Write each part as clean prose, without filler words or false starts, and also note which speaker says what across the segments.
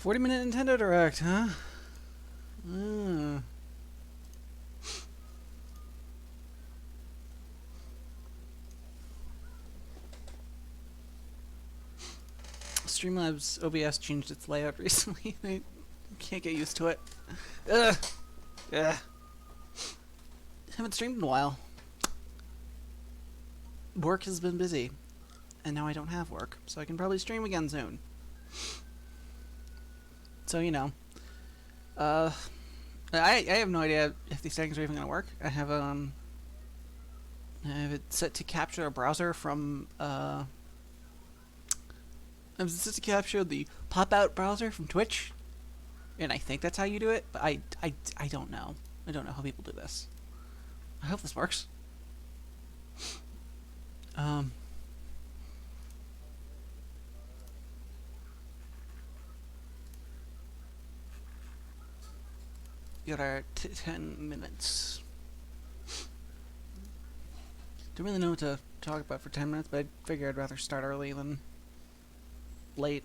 Speaker 1: 40-minute Nintendo Direct, huh? Mm. Streamlabs OBS changed its layout recently. I can't get used to it. Ugh. Ugh. Haven't streamed in a while. Work has been busy, and now I don't have work, so I can probably stream again soon. So, you know. I have no idea if these settings are even going to work. I have it set to capture a browser from, I'm set to capture the pop-out browser from Twitch, and I think that's how you do it, but I don't know. I don't know how people do this. I hope this works. Got our 10 minutes. Don't really know what to talk about for 10 minutes, but I figure I'd rather start early than late,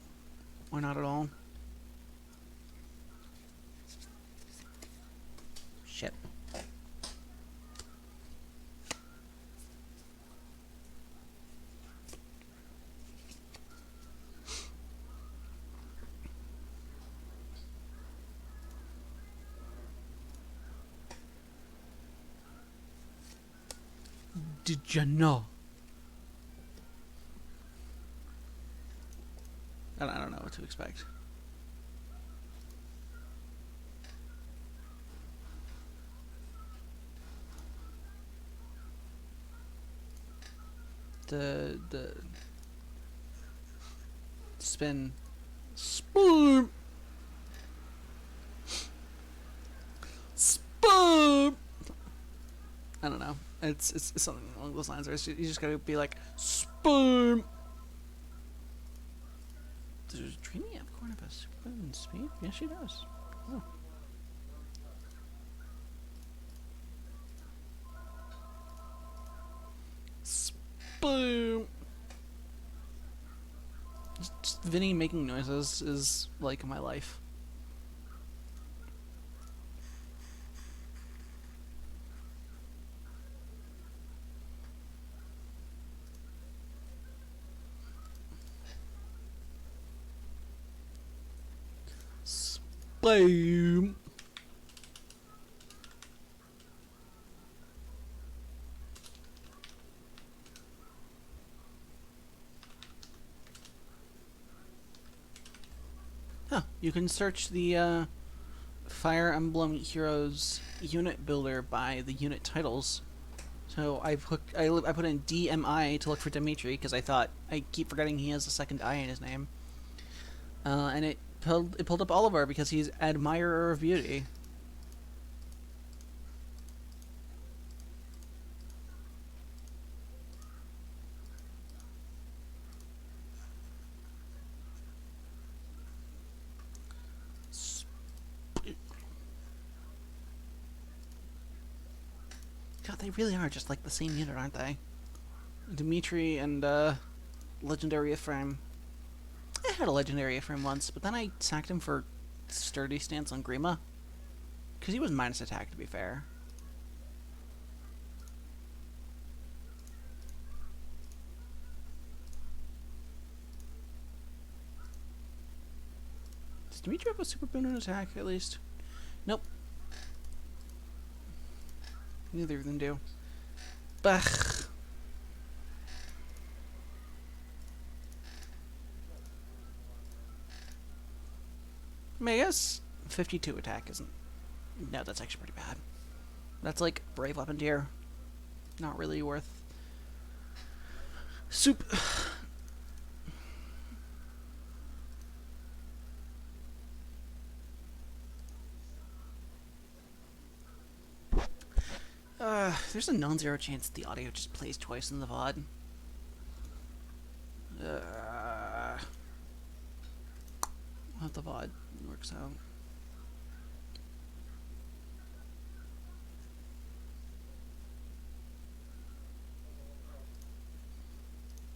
Speaker 1: or not at all. Shit. Did you know? I don't know what to expect. The spin spoon spoon. I don't know. It's something along those lines. Where you just gotta be like spoon. Does Dreamy have corn of a spoon speed? Yes, she does. Oh. Spoon. Just Vinny making noises is like my life. Boom. Huh. You can search the Fire Emblem Heroes unit builder by the unit titles. So I put in DMI to look for Dimitri because I keep forgetting he has a second I in his name. And it pulled up Oliver because he's Admirer of Beauty. God, they really are just like the same unit, aren't they? Dimitri and Legendary Ephraim. I had a Legendary Ephraim once, but then I sacked him for Sturdy Stance on Grima. Because he was minus attack, to be fair. Does Dimitri have a super boon in attack, at least? Nope. Neither of them do. Bah. I mean, I guess 52 attack isn't... No, that's actually pretty bad. That's like Brave Weapon tier. Not really worth... Soup. There's a non-zero chance the audio just plays twice in the VOD. I'll have the VOD works out.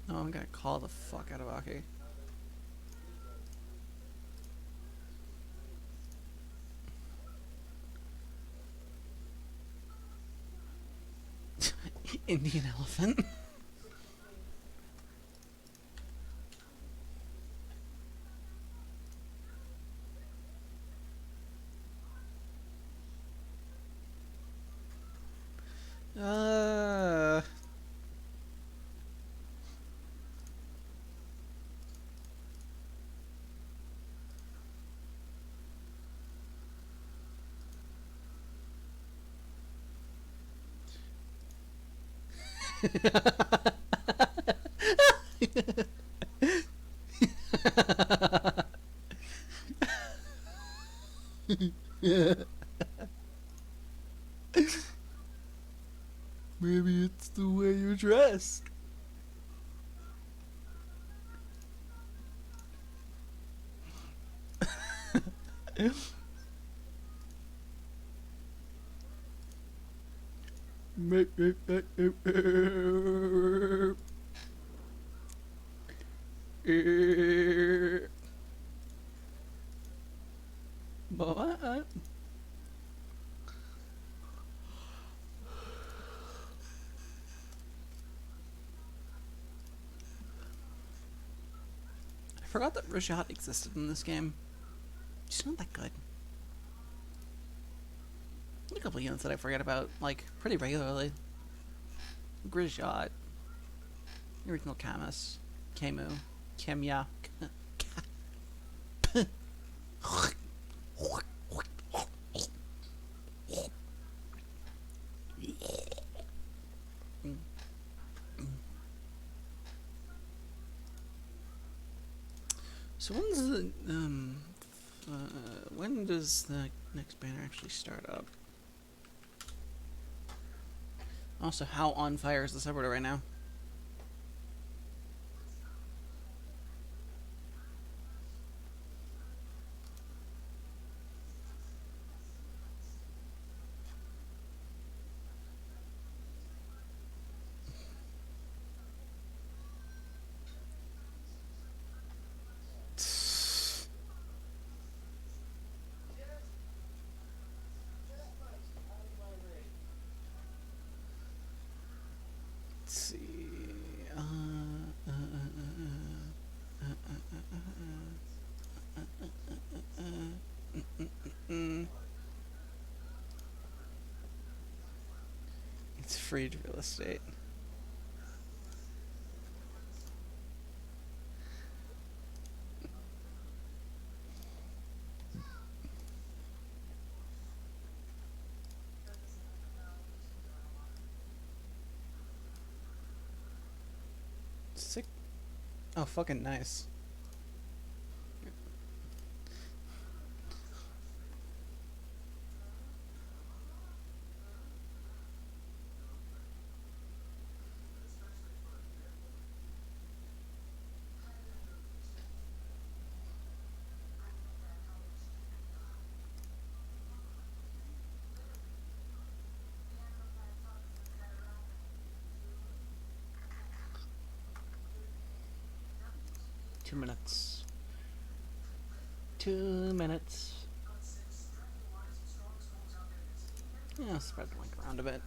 Speaker 1: Oh, I'm gonna call the fuck out of Aki. Indian elephant. uh... Maybe it's the way you're dressed. What? I forgot that Rajat existed in this game. She's not that good. A couple of units that I forget about, like, pretty regularly. Grishat, the original Camus, Kemu, Kemya. So when's the when does the next banner actually start up? Also, how on fire is the subreddit right now? Let's see. It's free real estate. Sick. Oh, fucking nice. 2 minutes. 2 minutes. Yeah, spread the link around a bit.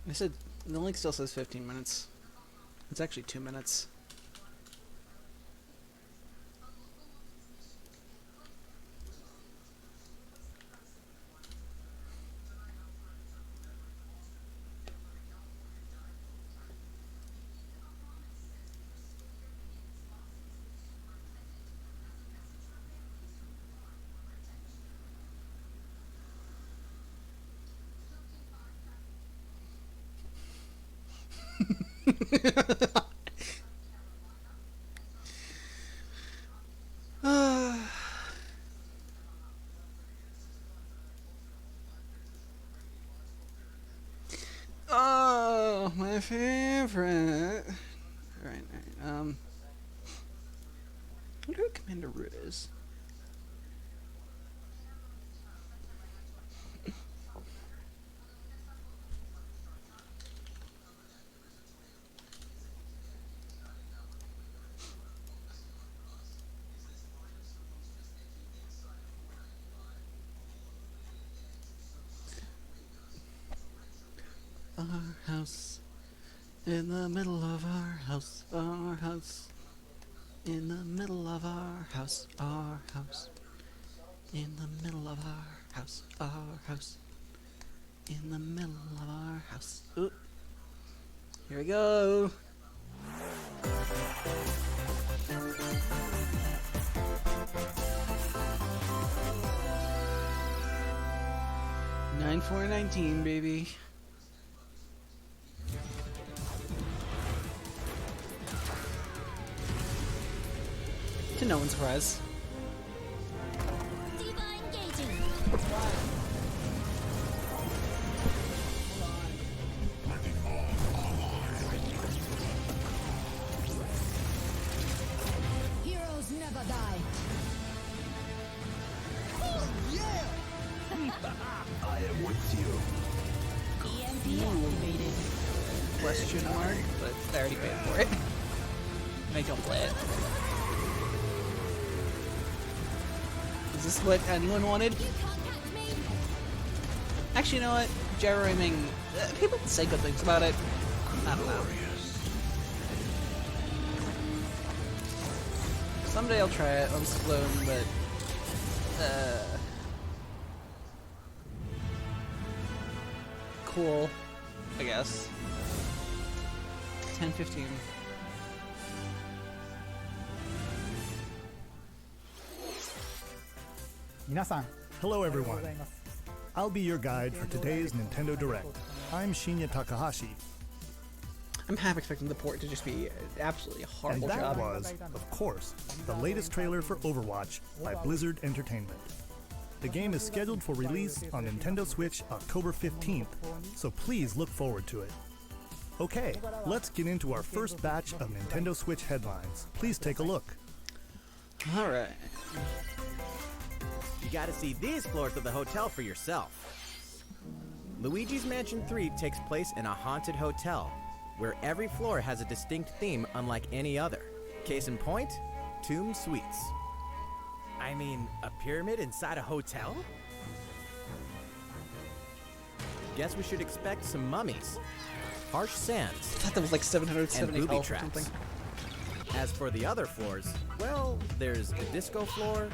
Speaker 1: I said the link still says 15 minutes. It's actually 2 minutes. Oh, my favorite. Alright, alright. I wonder what Commander Root is. our house. In the middle of our house, our house. In the middle of our house, our house. In the middle of our house, our house. In the middle of our house. Ooh. Here we go. Nine 419, baby. To no one's surprise.
Speaker 2: Diva engaging. Heroes never die.
Speaker 3: I am with you.
Speaker 2: EMP activated.
Speaker 1: Question mark, but I already paid for it. I don't play it. Is this what anyone wanted?
Speaker 2: You can't catch me.
Speaker 1: Actually, you know what? Gyro-aiming, people say good things about it. I don't know. Someday I'll try it on Splone, but cool, I guess. 10:15.
Speaker 4: Hello everyone. I'll be your guide for today's Nintendo Direct. I'm Shinya Takahashi,
Speaker 1: I'm half expecting the port to just be an absolutely
Speaker 4: and
Speaker 1: horrible
Speaker 4: that
Speaker 1: job.
Speaker 4: was, of course, the latest trailer for Overwatch by Blizzard Entertainment. The game is scheduled for release on Nintendo Switch October 15th, so please look forward to it. Okay, let's get into our first batch of Nintendo Switch headlines. Please take a look.
Speaker 1: All right.
Speaker 5: You gotta see these floors of the hotel for yourself. Luigi's Mansion 3 takes place in a haunted hotel, where every floor has a distinct theme unlike any other. Case in point, Tomb Suites. I mean, a pyramid inside a hotel? Guess we should expect some mummies, harsh sands,
Speaker 1: I thought that was like
Speaker 5: and
Speaker 1: 770
Speaker 5: booby
Speaker 1: health or
Speaker 5: traps.
Speaker 1: something.
Speaker 5: As for the other floors, well, there's a disco floor,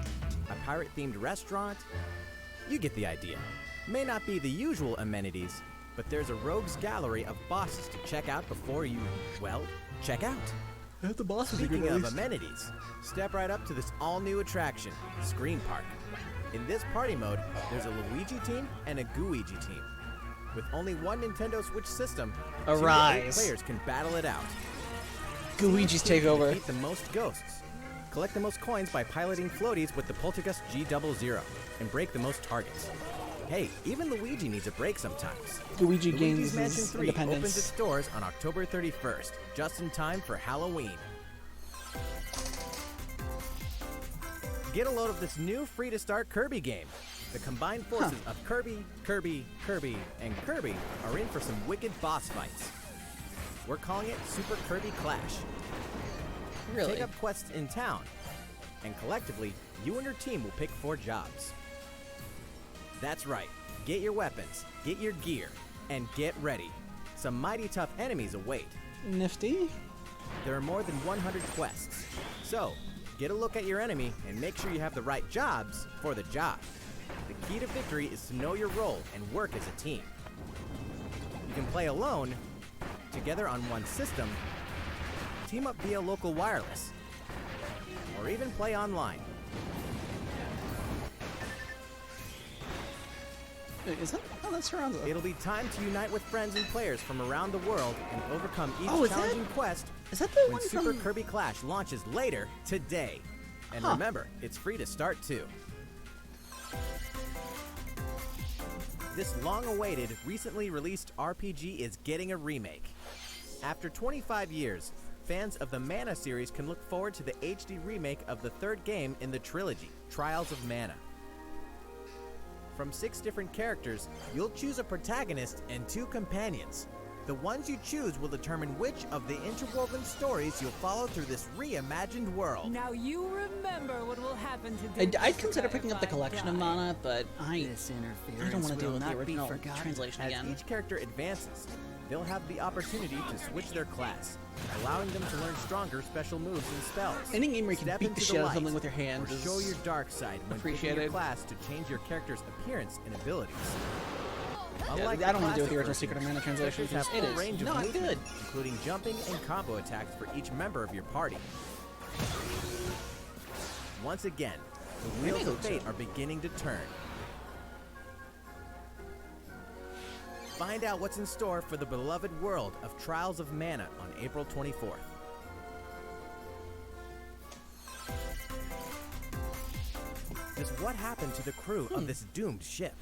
Speaker 5: a pirate-themed restaurant. You get the idea. May not be the usual amenities, but there's a rogues gallery of bosses to check out before you, well, check out.
Speaker 1: The boss is
Speaker 5: Speaking of amenities, step right up to this all-new attraction, Scream Park. In this party mode, there's a Luigi team and a Gooigi team. With only one Nintendo Switch system, 2 to 8
Speaker 1: Arise.
Speaker 5: players can battle it out.
Speaker 1: Luigi's
Speaker 5: Team can
Speaker 1: takeover.
Speaker 5: defeat the most ghosts. Collect the most coins by piloting floaties with the Poltergust G00 and break the most targets. Hey, even Luigi needs a break sometimes.
Speaker 1: Luigi
Speaker 5: Luigi's
Speaker 1: gains
Speaker 5: Mansion
Speaker 1: his
Speaker 5: 3 opens its
Speaker 1: independence.
Speaker 5: doors on October 31st, just in time for Halloween. Get a load of this new free-to-start Kirby game. The combined forces of Kirby, and Kirby are in for some wicked boss fights. We're calling it Super Kirby Clash.
Speaker 1: Really?
Speaker 5: Take up quests in town, and collectively, you and your team will pick 4 jobs. That's right. Get your weapons, get your gear, and get ready. Some mighty tough enemies await.
Speaker 1: Nifty.
Speaker 5: There are more than 100 quests. So, get a look at your enemy and make sure you have the right jobs for the job. The key to victory is to know your role and work as a team. You can play alone, together on one system, team up via local wireless, or even play online.
Speaker 1: Wait, is that? Oh, that's around.
Speaker 5: It'll be time to unite with friends and players from around the world and overcome each
Speaker 1: Oh, is that-
Speaker 5: challenging quest
Speaker 1: Is that the
Speaker 5: when
Speaker 1: one
Speaker 5: Super
Speaker 1: from?
Speaker 5: Kirby Clash launches later today. And
Speaker 1: Huh.
Speaker 5: remember, it's free to start too. This long-awaited, recently released RPG is getting a remake. After 25 years, fans of the Mana series can look forward to the HD remake of the 3rd game in the trilogy, Trials of Mana. From 6 different characters, you'll choose a protagonist and 2 companions. The ones you choose will determine which of the interwoven stories you'll follow through this reimagined world.
Speaker 6: Now you remember what will happen to
Speaker 1: I'd consider picking up the collection of Mana, but I
Speaker 7: This
Speaker 1: don't
Speaker 7: interference
Speaker 1: want to deal
Speaker 7: will
Speaker 1: with the
Speaker 7: not be
Speaker 1: original
Speaker 7: forgotten.
Speaker 1: translation
Speaker 5: As
Speaker 1: again.
Speaker 5: each character advances, they'll have the opportunity to switch their class, allowing them to learn stronger special moves and spells.
Speaker 1: Any game where you can
Speaker 5: Step
Speaker 1: beat the
Speaker 5: into
Speaker 1: shit out of
Speaker 5: light,
Speaker 1: something with your hands
Speaker 5: or
Speaker 1: is
Speaker 5: show your dark side when picking your
Speaker 1: appreciated.
Speaker 5: class to change your character's appearance and abilities.
Speaker 1: Yeah,
Speaker 5: Unlike
Speaker 1: I don't
Speaker 5: the
Speaker 1: want to do with the
Speaker 5: classic
Speaker 1: original Secret of Mana
Speaker 5: version,
Speaker 1: translation
Speaker 5: characters
Speaker 1: because
Speaker 5: have
Speaker 1: it
Speaker 5: full
Speaker 1: is
Speaker 5: range of
Speaker 1: not
Speaker 5: movement,
Speaker 1: good.
Speaker 5: including jumping and combo attacks for each member of your party. Once again, the wheels of fate are beginning to turn. Find out what's in store for the beloved world of Trials of Mana on April 24th. Just what happened to the crew of this doomed ship?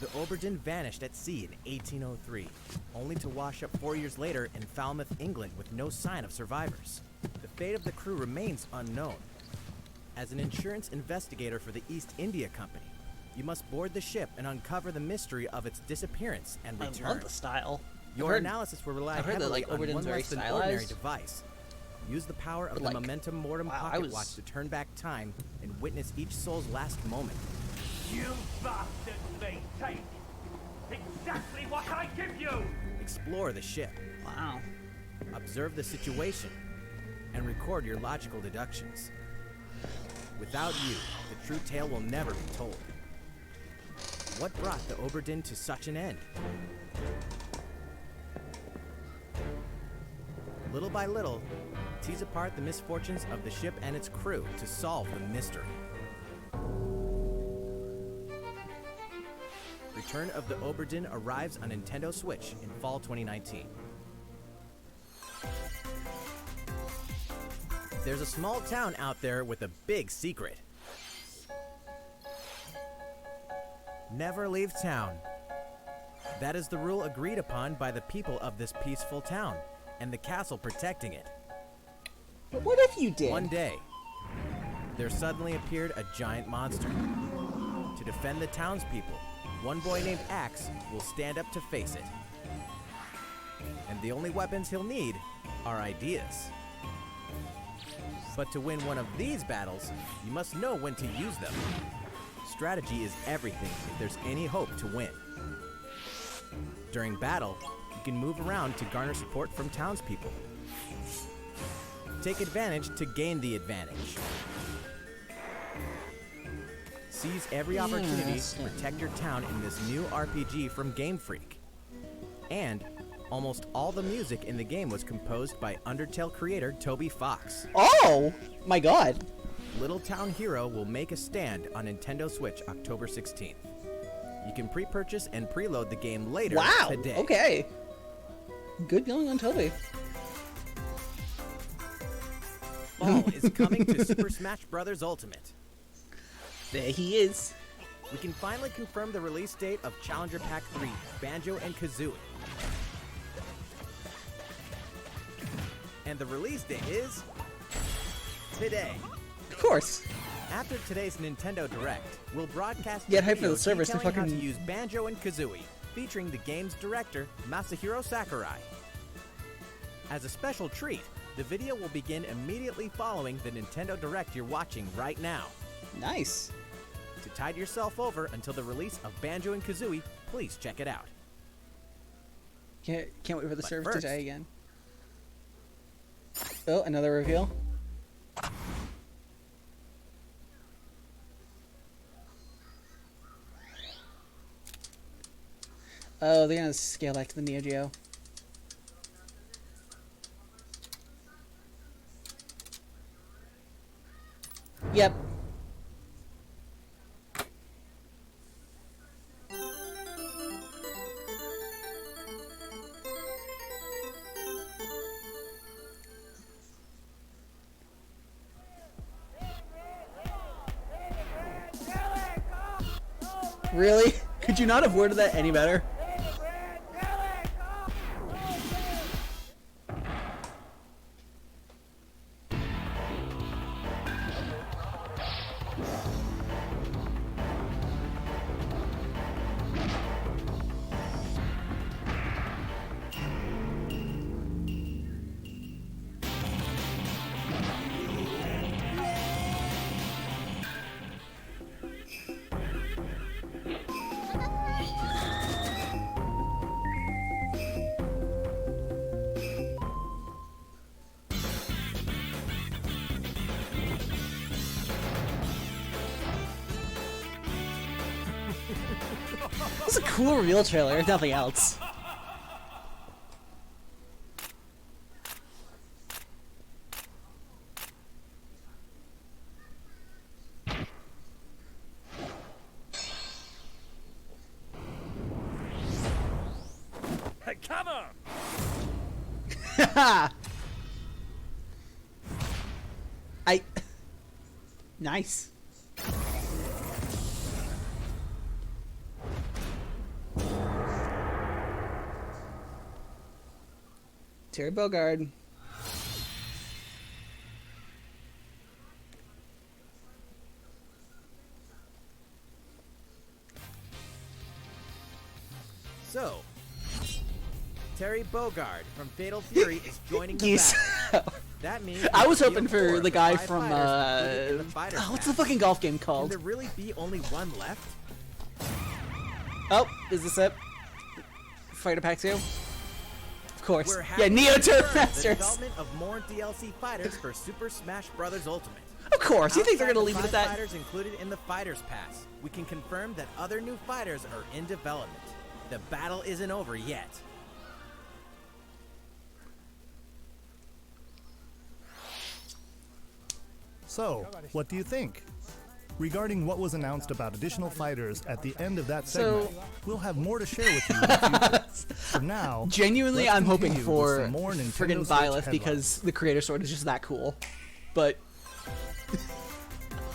Speaker 5: The Oberdin vanished at sea in 1803, only to wash up 4 years later in Falmouth, England with no sign of survivors. The fate of the crew remains unknown. As an insurance investigator for the East India Company, you must board the ship and uncover the mystery of its disappearance and
Speaker 1: I
Speaker 5: return.
Speaker 1: love the style.
Speaker 5: Your analysis will rely
Speaker 1: I've heard that,
Speaker 5: heavily
Speaker 1: like,
Speaker 5: on
Speaker 1: Oberdin's
Speaker 5: one
Speaker 1: very
Speaker 5: less than ordinary
Speaker 1: stylized.
Speaker 5: device. Use the power of
Speaker 1: But,
Speaker 5: the
Speaker 1: like,
Speaker 5: Momentum Mortem
Speaker 1: wow, I
Speaker 5: Pocket
Speaker 1: was-
Speaker 5: Watch to turn back time and witness each soul's last moment.
Speaker 7: You bastards may take exactly what I give you!
Speaker 5: Explore the ship,
Speaker 1: Wow.
Speaker 5: observe the situation, and record your logical deductions. Without you, the true tale will never be told. What brought the Oberdin to such an end? Little by little, tease apart the misfortunes of the ship and its crew to solve the mystery. Return of the Oberdin arrives on Nintendo Switch in fall 2019. There's a small town out there with a big secret. Never leave town. That is the rule agreed upon by the people of this peaceful town, and the castle protecting it.
Speaker 1: But what if you did?
Speaker 5: One day, there suddenly appeared a giant monster. To defend the townspeople, one boy named Axe will stand up to face it. And the only weapons he'll need are ideas. But to win one of these battles, you must know when to use them. Strategy is everything if there's any hope to win. During battle, you can move around to garner support from townspeople. Take advantage to gain the advantage. Seize every opportunity to protect your town in this new RPG from Game Freak. And almost all the music in the game was composed by Undertale creator Toby Fox.
Speaker 1: Oh my god.
Speaker 5: Little Town Hero will make a stand on Nintendo Switch October 16th. You can pre-purchase and preload the game later
Speaker 1: Wow.
Speaker 5: today.
Speaker 1: Okay. Good going on Toby.
Speaker 5: Fall is coming to Super Smash Bros. Ultimate.
Speaker 1: There he is.
Speaker 5: We can finally confirm the release date of Challenger Pack 3, Banjo and Kazooie. And the release date is today.
Speaker 1: Of course.
Speaker 5: After today's Nintendo Direct, we'll broadcast
Speaker 1: Get
Speaker 5: a
Speaker 1: hyped for
Speaker 5: video
Speaker 1: the servers to
Speaker 5: detailing how
Speaker 1: fucking-
Speaker 5: to use Banjo and Kazooie, featuring the game's director, Masahiro Sakurai. As a special treat, the video will begin immediately following the Nintendo Direct you're watching right now.
Speaker 1: Nice.
Speaker 5: To tide yourself over until the release of Banjo and Kazooie, please check it out.
Speaker 1: Can't wait for the
Speaker 5: But
Speaker 1: servers
Speaker 5: first-
Speaker 1: to die again. Oh, another reveal. Oh, they're gonna scale back to the Neo Geo. Yep. Really? Could you not have worded that any better? was a cool reveal trailer, if nothing else.
Speaker 7: Hey, come on!
Speaker 1: Nice. Terry Bogard.
Speaker 5: So, Terry Bogard from Fatal Fury is joining the
Speaker 1: Geese.
Speaker 5: battle. That means
Speaker 1: I was
Speaker 5: we
Speaker 1: hoping
Speaker 5: have 4
Speaker 1: for
Speaker 5: of
Speaker 1: the guy
Speaker 5: 5
Speaker 1: from
Speaker 5: fighters included in the fighter
Speaker 1: what's the
Speaker 5: pack.
Speaker 1: fucking golf game
Speaker 5: Can
Speaker 1: called?
Speaker 5: there really be only one left?
Speaker 1: Oh, is this it? Fighter Pack 2? Of course.
Speaker 5: We're
Speaker 1: Yeah,
Speaker 5: happy
Speaker 1: Neo
Speaker 5: to
Speaker 1: Turf
Speaker 5: confirm the
Speaker 1: Masters.
Speaker 5: development of more DLC fighters for Super Smash Bros. Ultimate.
Speaker 1: Of course. You think they're
Speaker 5: Outside
Speaker 1: gonna
Speaker 5: the
Speaker 1: leave it at
Speaker 5: 5
Speaker 1: that?
Speaker 5: Fighters included in the Fighters Pass. We can confirm that other new fighters are in development. The battle isn't over yet.
Speaker 4: So, what do you think? Regarding what was announced about additional fighters at the end of that
Speaker 1: So-
Speaker 4: segment, we'll have more to share with you in the future. For now,
Speaker 1: Genuinely,
Speaker 4: let's
Speaker 1: I'm hoping
Speaker 4: continue with
Speaker 1: for
Speaker 4: some more Nintendo
Speaker 1: friggin'
Speaker 4: Switch
Speaker 1: Byleth
Speaker 4: headlines.
Speaker 1: because the Creator Sword is just that cool. But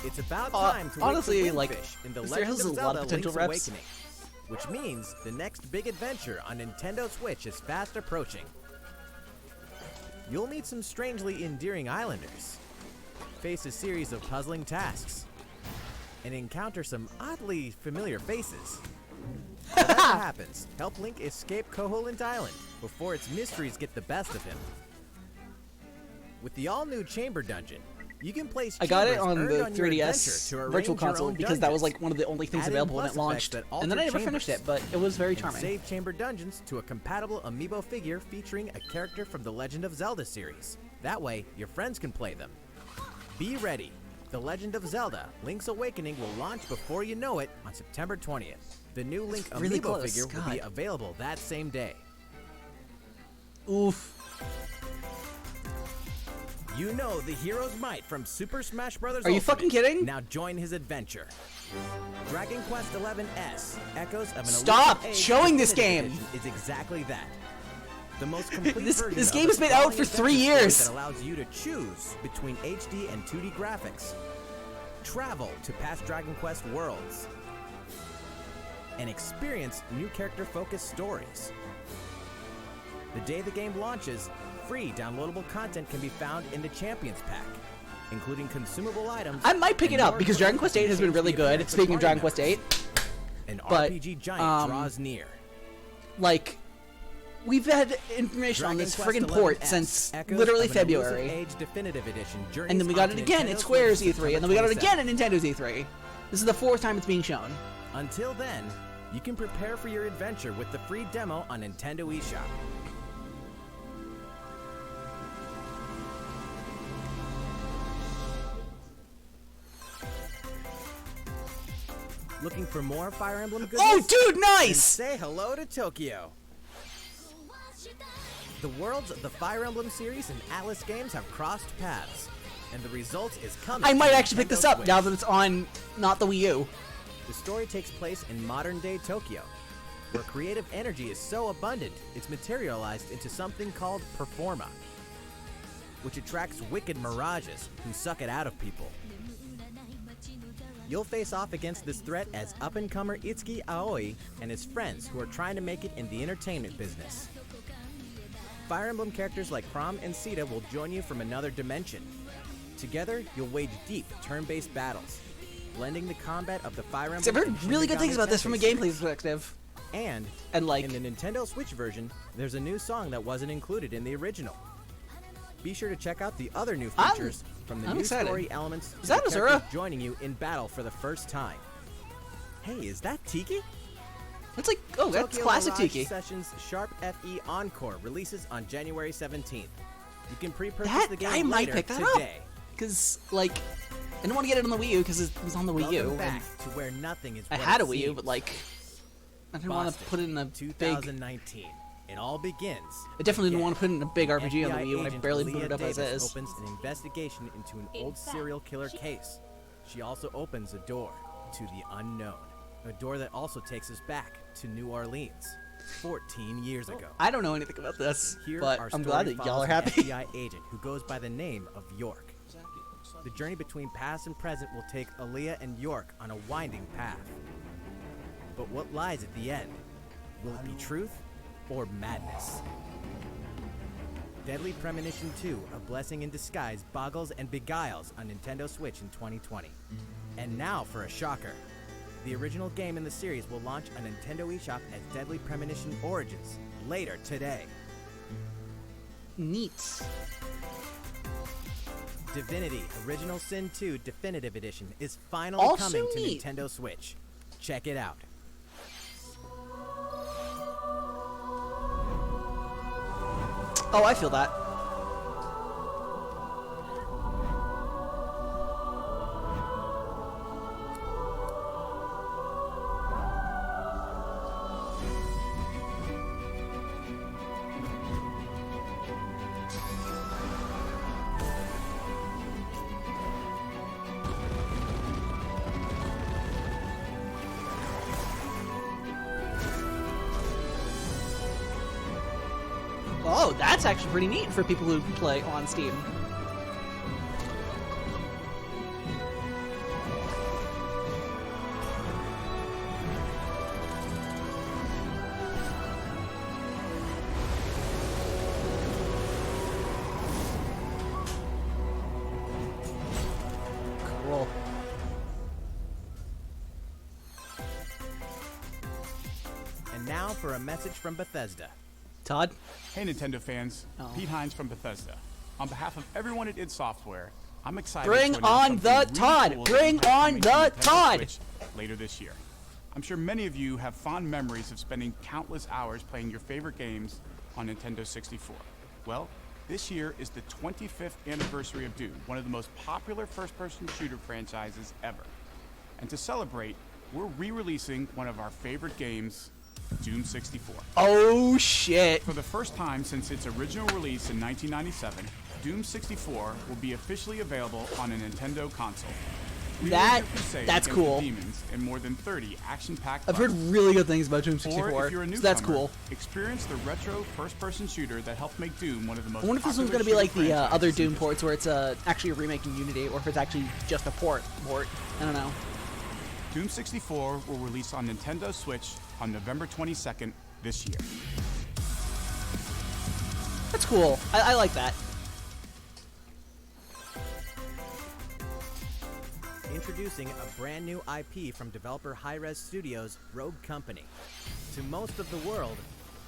Speaker 5: It's about time to
Speaker 1: honestly,
Speaker 5: wake the
Speaker 1: like,
Speaker 5: Windfish in the
Speaker 1: there
Speaker 5: Legend
Speaker 1: has
Speaker 5: of
Speaker 1: a lot
Speaker 5: Zelda
Speaker 1: of potential
Speaker 5: Link's
Speaker 1: reps.
Speaker 5: Awakening, which means the next big adventure on Nintendo Switch is fast approaching. You'll meet some strangely endearing islanders, face a series of puzzling tasks, and encounter some oddly familiar faces. Whatever happens, help Link escape Koholint Island before its mysteries get the best of him. With the all-new Chamber Dungeon, you can place
Speaker 1: I got it
Speaker 5: chambers
Speaker 1: on
Speaker 5: earned
Speaker 1: the
Speaker 5: your
Speaker 1: 3DS
Speaker 5: adventure to
Speaker 1: Virtual
Speaker 5: arrange your
Speaker 1: Console
Speaker 5: own
Speaker 1: because that was
Speaker 5: dungeons.
Speaker 1: like one of the only things
Speaker 5: Add in
Speaker 1: available when
Speaker 5: plus
Speaker 1: it launched,
Speaker 5: effects that
Speaker 1: and then I
Speaker 5: alter
Speaker 1: never finished it,
Speaker 5: chambers.
Speaker 1: but it was very
Speaker 5: And
Speaker 1: charming.
Speaker 5: save chamber dungeons to a compatible amiibo figure featuring a character from the Legend of Zelda series. That way, your friends can play them. Be ready. The Legend of Zelda Link's Awakening will launch before you know it on September 20th. The new Link
Speaker 1: really
Speaker 5: amiibo
Speaker 1: close,
Speaker 5: figure will be
Speaker 1: God.
Speaker 5: available that same day.
Speaker 1: Oof.
Speaker 5: You know the hero's might from Super Smash Bros.
Speaker 1: Are you
Speaker 5: Ultimate.
Speaker 1: fucking kidding?
Speaker 5: Now join his adventure. Dragon Quest XI Echoes of an
Speaker 1: Stop
Speaker 5: Elite Age
Speaker 1: showing this
Speaker 5: Definitive
Speaker 1: game.
Speaker 5: Edition is exactly that. The most complete
Speaker 1: This
Speaker 5: version of
Speaker 1: game has
Speaker 5: a
Speaker 1: been out
Speaker 5: sprawling
Speaker 1: for 3
Speaker 5: adventure story
Speaker 1: years.
Speaker 5: that allows you to choose between HD and 2D graphics. Travel to past Dragon Quest worlds and experience new character-focused stories. The day the game launches, free downloadable content can be found in the Champions Pack, including consumable items.
Speaker 1: I might pick
Speaker 5: and
Speaker 1: it up
Speaker 5: more
Speaker 1: because Dragon
Speaker 5: equipment
Speaker 1: Quest 8 has been
Speaker 5: to
Speaker 1: really
Speaker 5: change the
Speaker 1: good.
Speaker 5: appearance
Speaker 1: Speaking of
Speaker 5: party
Speaker 1: Dragon Quest 8,
Speaker 5: members. An
Speaker 1: but,
Speaker 5: RPG giant draws
Speaker 1: um,
Speaker 5: near.
Speaker 1: like, we've had information on
Speaker 5: Dragon
Speaker 1: this
Speaker 5: Quest
Speaker 1: friggin'
Speaker 5: 11
Speaker 1: port
Speaker 5: S,
Speaker 1: since
Speaker 5: Echoes
Speaker 1: literally
Speaker 5: of an Elusive
Speaker 1: February.
Speaker 5: Age Definitive Edition journeys
Speaker 1: And then we got it
Speaker 5: onto
Speaker 1: again at
Speaker 5: Nintendo
Speaker 1: Square's
Speaker 5: Switch
Speaker 1: E3, and then we got it again at Nintendo's E3. This is the 4th time it's being shown.
Speaker 5: Until then, you can prepare for your adventure with the free demo on Nintendo eShop. Looking for more Fire Emblem goodness?
Speaker 1: Oh, dude,
Speaker 5: Then
Speaker 1: nice!
Speaker 5: say hello to Tokyo. The worlds of the Fire Emblem series and Atlas games have crossed paths, and the result is coming.
Speaker 1: I might
Speaker 5: to
Speaker 1: actually pick
Speaker 5: Nintendo
Speaker 1: this up
Speaker 5: Switch.
Speaker 1: now that it's on not the Wii U.
Speaker 5: The story takes place in modern-day Tokyo, where creative energy is so abundant it's materialized into something called Performa, which attracts wicked mirages who suck it out of people. You'll face off against this threat as up-and-comer Itsuki Aoi and his friends who are trying to make it in the entertainment business. Fire Emblem characters like Chrom and Sita will join you from another dimension. Together, you'll wage deep, turn-based battles, blending the combat of the Fire Emblem.
Speaker 1: I've heard
Speaker 5: and Shin
Speaker 1: really good
Speaker 5: Megami
Speaker 1: things about this from a
Speaker 5: Tensei
Speaker 1: gameplay
Speaker 5: series.
Speaker 1: perspective.
Speaker 5: And
Speaker 1: like-
Speaker 5: in the Nintendo Switch version, there's a new song that wasn't included in the original. Be sure to check out the other new features from the
Speaker 1: I'm
Speaker 5: new
Speaker 1: excited.
Speaker 5: story elements
Speaker 1: Is
Speaker 5: to
Speaker 1: that
Speaker 5: the
Speaker 1: Azura?
Speaker 5: characters joining you in battle for the first time. Hey, is that Tiki?
Speaker 1: It's like, oh, that's
Speaker 5: Tokyo
Speaker 1: classic
Speaker 5: Mirage
Speaker 1: Tiki.
Speaker 5: Sessions Sharp FE Encore releases on January 17th. You can pre-purchase
Speaker 1: That,
Speaker 5: the game
Speaker 1: I might
Speaker 5: later
Speaker 1: pick that
Speaker 5: today.
Speaker 1: up. Because, like, I don't want to get it on the Wii U because it was on the Wii U.
Speaker 5: Welcome
Speaker 1: and
Speaker 5: back to where nothing is
Speaker 1: I
Speaker 5: what
Speaker 1: had
Speaker 5: it
Speaker 1: a Wii U,
Speaker 5: seems.
Speaker 1: but, like, I didn't want to
Speaker 5: Boston,
Speaker 1: put it in a big.
Speaker 5: 2019. It all begins.
Speaker 1: I definitely didn't
Speaker 5: again.
Speaker 1: want to put it in a big RPG on the
Speaker 5: FBI
Speaker 1: Wii when I
Speaker 5: agent
Speaker 1: barely
Speaker 5: Leah
Speaker 1: booted up as
Speaker 5: Davis
Speaker 1: is.
Speaker 5: opens an investigation into an old
Speaker 6: fact,
Speaker 5: serial killer case. She also opens a door to the unknown. A door that also takes us back to New Orleans, 14 years ago.
Speaker 1: I don't know anything about this,
Speaker 5: Here,
Speaker 1: but
Speaker 5: our
Speaker 1: I'm
Speaker 5: story
Speaker 1: glad that y'all
Speaker 5: follows
Speaker 1: are
Speaker 5: an
Speaker 1: happy.
Speaker 5: FBI agent who goes by the name of York. The journey between past and present will take Aaliyah and York on a winding path. But what lies at the end? Will it be truth or madness? Deadly Premonition 2, A Blessing in Disguise, boggles and beguiles on Nintendo Switch in 2020. And now for a shocker. The original game in the series will launch on Nintendo eShop as Deadly Premonition Origins later today.
Speaker 1: Neat.
Speaker 5: Divinity Original Sin 2 Definitive Edition is finally
Speaker 1: Also
Speaker 5: coming to
Speaker 1: neat.
Speaker 5: Nintendo Switch. Check it out.
Speaker 1: Oh, I feel that. Oh, that's actually pretty neat for people who play on Steam. Cool.
Speaker 5: And now for a message from Bethesda.
Speaker 1: Todd?
Speaker 8: Hey Nintendo fans,
Speaker 1: Oh.
Speaker 8: Pete Hines from Bethesda. On behalf of everyone at id Software, I'm excited
Speaker 1: Bring
Speaker 8: to announce
Speaker 1: on
Speaker 8: something
Speaker 1: the
Speaker 8: really
Speaker 1: Todd!
Speaker 8: cool
Speaker 1: Bring
Speaker 8: that we have
Speaker 1: on
Speaker 8: coming to
Speaker 1: the
Speaker 8: Nintendo
Speaker 1: Todd!
Speaker 8: Switch later this year. I'm sure many of you have fond memories of spending countless hours playing your favorite games on Nintendo 64. Well, this year is the 25th anniversary of Doom, one of the most popular first-person shooter franchises ever. And to celebrate, we're re-releasing one of our favorite games, Doom 64.
Speaker 1: Oh, shit.
Speaker 8: For the first time since its original release in 1997, Doom 64 will be officially available on a Nintendo console. We
Speaker 1: That-
Speaker 8: will crusade
Speaker 1: that's
Speaker 8: against
Speaker 1: cool.
Speaker 8: the demons in more than 30 action-packed
Speaker 1: I've heard
Speaker 8: levels.
Speaker 1: really good things about Doom
Speaker 8: Or
Speaker 1: 64,
Speaker 8: if you're a
Speaker 1: so
Speaker 8: newcomer,
Speaker 1: that's cool.
Speaker 8: experience the retro first-person shooter that helped make Doom one of the most
Speaker 1: I wonder if this one's
Speaker 8: popular
Speaker 1: going to be like
Speaker 8: shooter
Speaker 1: the other
Speaker 8: franchises
Speaker 1: Doom
Speaker 8: in
Speaker 1: ports where it's actually a remake in Unity, or if it's actually just a port. I don't know.
Speaker 8: Doom 64 will release on Nintendo Switch on November 22nd this year.
Speaker 1: That's cool. I like that.
Speaker 5: Introducing a brand new IP from developer Hi-Rez Studios, Rogue Company. To most of the world,